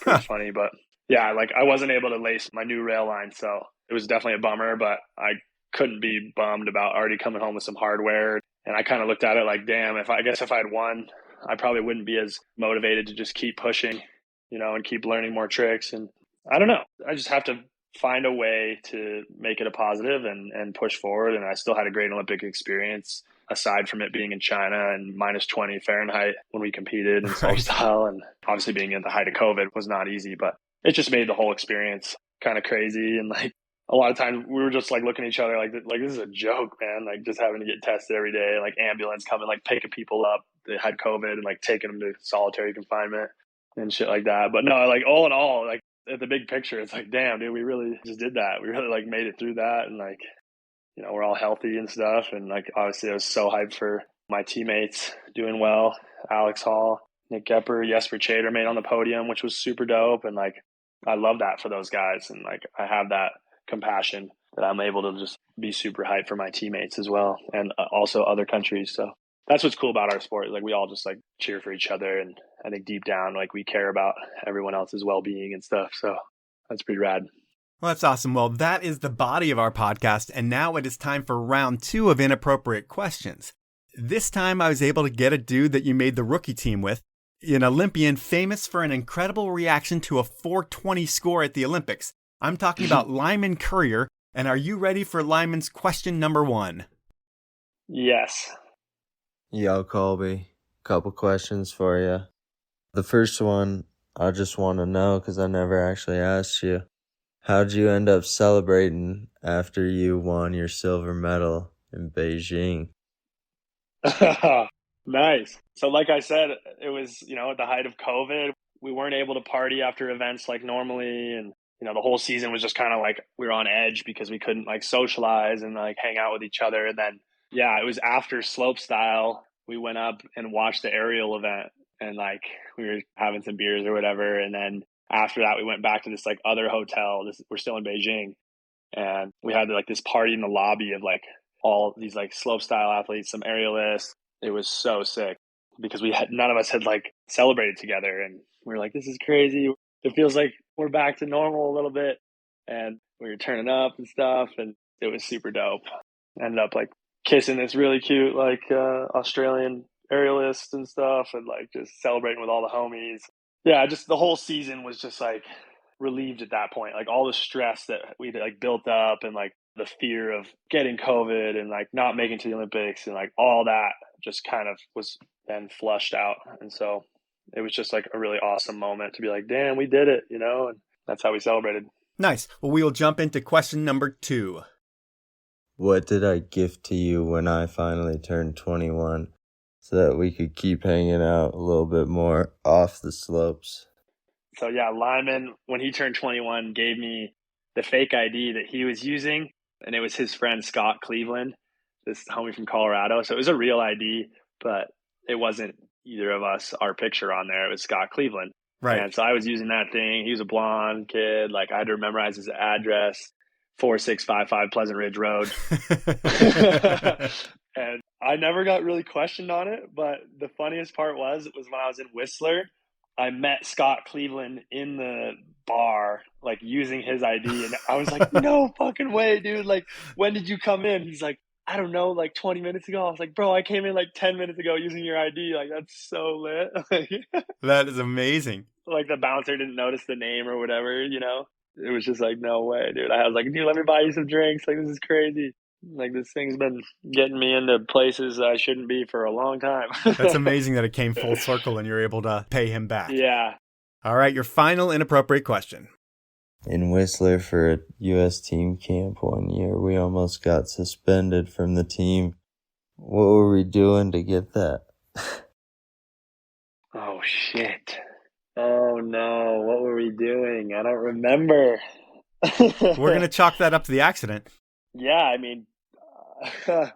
Pretty funny. But yeah, like I wasn't able to lace my new rail line. So it was definitely a bummer, but I couldn't be bummed about already coming home with some hardware. And I kind of looked at it like, damn, if I'd won, I probably wouldn't be as motivated to just keep pushing, and keep learning more tricks. And I don't know. I just have to find a way to make it a positive and push forward. And I still had a great Olympic experience aside from it being in China and minus 20 Fahrenheit when we competed in slope style. And obviously being at the height of COVID was not easy, but it just made the whole experience kind of crazy. And like a lot of times we were just like looking at each other like this is a joke, man. Like just having to get tested every day, like ambulance coming, like picking people up that had COVID and like taking them to solitary confinement and shit like that. But no, like all in all, like at the big picture, it's like, damn, dude, we really just did that. We really like made it through that. And like, we're all healthy and stuff. And like, obviously I was so hyped for my teammates doing well. Alex Hall, Nick Gepper, Jesper Chater made on the podium, which was super dope. And like, I love that for those guys. And like, I have that compassion that I'm able to just be super hyped for my teammates as well. And also other countries. So that's what's cool about our sport. Like we all just like cheer for each other. And I think deep down, like we care about everyone else's well-being and stuff. So that's pretty rad. Well, that's awesome. Well, that is the body of our podcast, and now it is time for round 2 of Inappropriate Questions. This time I was able to get a dude that you made the rookie team with, an Olympian famous for an incredible reaction to a 420 score at the Olympics. I'm talking about Lyman Courier, and are you ready for Lyman's question number 1? Yes. Yo, Colby. Couple questions for you. The first one, I just want to know, because I never actually asked you. How'd you end up celebrating after you won your silver medal in Beijing? Nice. So like I said, it was, at the height of COVID. We weren't able to party after events like normally. And, the whole season was just kind of like we were on edge because we couldn't like socialize and like hang out with each other. And then, it was after slopestyle. We went up and watched the aerial event and like we were having some beers or whatever. And then after that, we went back to this like other hotel. We're still in Beijing. And we had like this party in the lobby of like all these like slopestyle athletes, some aerialists. It was so sick because none of us had like celebrated together. And we were like, this is crazy. It feels like we're back to normal a little bit. And we were turning up and stuff. And it was super dope. Ended up like kissing this really cute like Australian aerialist and stuff and like just celebrating with all the homies. Yeah, just the whole season was just like relieved at that point. Like all the stress that we like built up and like the fear of getting COVID and like not making it to the Olympics and like all that just kind of was then flushed out. And so it was just like a really awesome moment to be like, damn, we did it, and that's how we celebrated. Nice. Well, we will jump into question number 2. What did I gift to you when I finally turned 21 so that we could keep hanging out a little bit more off the slopes? So yeah, Lyman, when he turned 21, gave me the fake ID that he was using. And it was his friend, Scott Cleveland, this homie from Colorado. So it was a real ID, but it wasn't either of us, our picture on there. It was Scott Cleveland. Right. And so I was using that thing. He was a blonde kid. Like I had to memorize his address, 4655 Pleasant Ridge Road. And I never got really questioned on it. But the funniest part was when I was in Whistler, I met Scott Cleveland in the bar, like using his ID. And I was like, no fucking way, dude. Like, when did you come in? He's like, I don't know, like 20 minutes ago. I was like, bro, I came in like 10 minutes ago using your ID. Like, that's so lit. That is amazing. Like the bouncer didn't notice the name or whatever, It was just like, no way, dude. I was like, dude, let me buy you some drinks. Like, this is crazy. Like, this thing's been getting me into places I shouldn't be for a long time. That's amazing that it came full circle and you're able to pay him back. Yeah. All right, your final inappropriate question. In Whistler for a U.S. team camp one year, we almost got suspended from the team. What were we doing to get that? Oh, shit. Oh, no. What were we doing? I don't remember. We're going to chalk that up to the accident. Yeah, I mean, I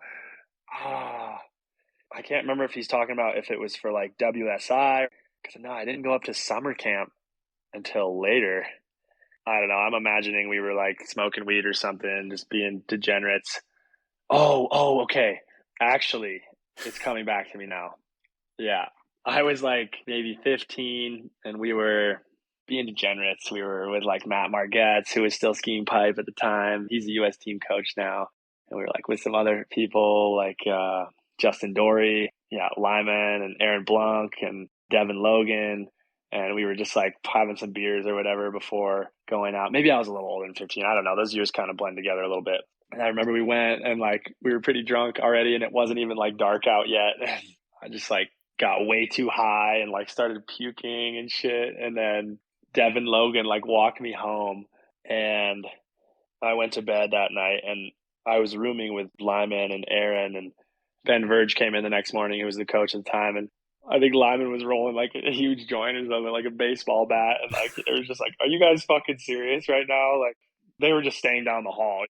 can't remember if he's talking about if it was for like WSI. Because no, I didn't go up to summer camp until later. I don't know. I'm imagining we were like smoking weed or something, just being degenerates. Oh, okay. Actually, it's coming back to me now. Yeah. I was like maybe 15 and we were being degenerates. We were with like Matt Margetts, who was still skiing pipe at the time. He's a U.S. team coach now. And we were like with some other people like Justin Dory, Lyman and Aaron Blanc and Devin Logan. And we were just like having some beers or whatever before going out. Maybe I was a little older than 15. I don't know. Those years kind of blend together a little bit. And I remember we went and like we were pretty drunk already and it wasn't even like dark out yet. And I just like got way too high and like started puking and shit. And then Devin Logan like walked me home and I went to bed that night and I was rooming with Lyman and Aaron and Ben Verge came in the next morning, who was the coach at the time. And I think Lyman was rolling like a huge joint or something, like a baseball bat. And like, it was just like, are you guys fucking serious right now? Like they were just staying down the hall.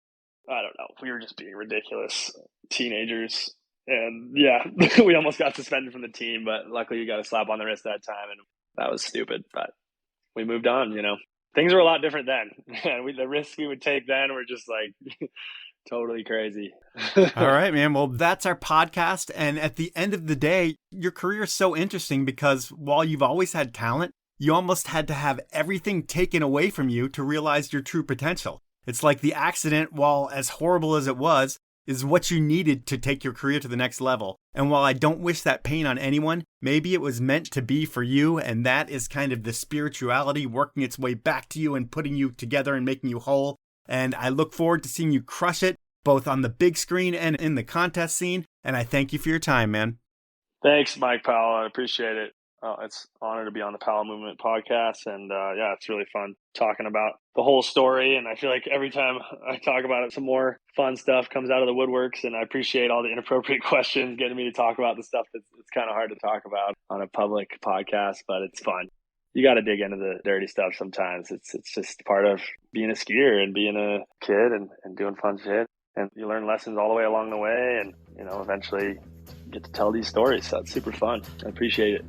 I don't know. We were just being ridiculous teenagers. And yeah, we almost got suspended from the team, but luckily we got a slap on the wrist that time. And that was stupid, but we moved on, Things were a lot different then. And the risks we would take then were just like totally crazy. All right, man. Well, that's our podcast. And at the end of the day, your career is so interesting because while you've always had talent, you almost had to have everything taken away from you to realize your true potential. It's like the accident, while as horrible as it was, is what you needed to take your career to the next level. And while I don't wish that pain on anyone, maybe it was meant to be for you, and that is kind of the spirituality working its way back to you and putting you together and making you whole. And I look forward to seeing you crush it, both on the big screen and in the contest scene. And I thank you for your time, man. Thanks, Mike Powell. I appreciate it. It's an honor to be on the Powell Movement podcast. And yeah, it's really fun talking about the whole story. And I feel like every time I talk about it, some more fun stuff comes out of the woodworks. And I appreciate all the inappropriate questions getting me to talk about the stuff that's kind of hard to talk about on a public podcast, but it's fun. You got to dig into the dirty stuff sometimes. It's just part of being a skier and being a kid and doing fun shit. And you learn lessons all the way along the way. And, eventually get to tell these stories. So it's super fun. I appreciate it.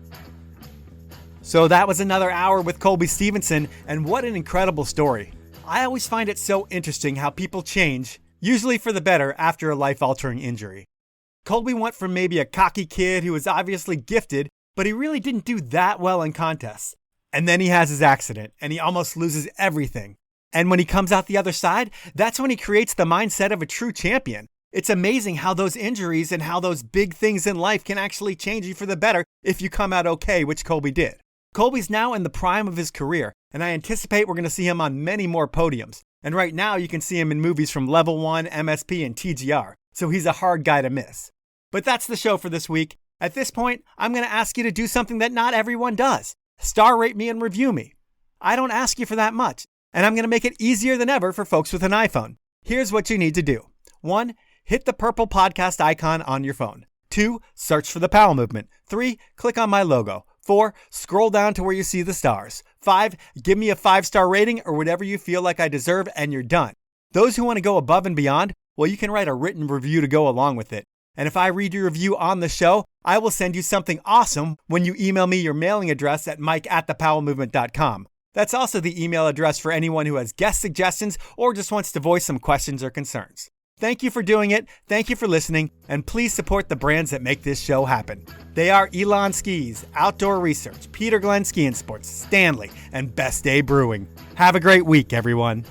So that was another hour with Colby Stevenson, and what an incredible story. I always find it so interesting how people change, usually for the better, after a life-altering injury. Colby went from maybe a cocky kid who was obviously gifted, but he really didn't do that well in contests. And then he has his accident, and he almost loses everything. And when he comes out the other side, that's when he creates the mindset of a true champion. It's amazing how those injuries and how those big things in life can actually change you for the better if you come out okay, which Colby did. Colby's now in the prime of his career, and I anticipate we're going to see him on many more podiums. And right now you can see him in movies from Level 1, MSP, and TGR, so he's a hard guy to miss. But that's the show for this week. At this point, I'm going to ask you to do something that not everyone does. Star rate me and review me. I don't ask you for that much, and I'm going to make it easier than ever for folks with an iPhone. Here's what you need to do. 1, hit the purple podcast icon on your phone. 2, search for the Powell Movement. 3, click on my logo. 4, scroll down to where you see the stars. 5, give me a 5-star rating or whatever you feel like I deserve, and you're done. Those who want to go above and beyond, well, you can write a written review to go along with it. And if I read your review on the show, I will send you something awesome when you email me your mailing address at mike@thepowellmovement.com. That's also the email address for anyone who has guest suggestions or just wants to voice some questions or concerns. Thank you for doing it, thank you for listening, and please support the brands that make this show happen. They are Elan Skis, Outdoor Research, Peter Glenn Ski and Sports, Stanley, and Best Day Brewing. Have a great week, everyone.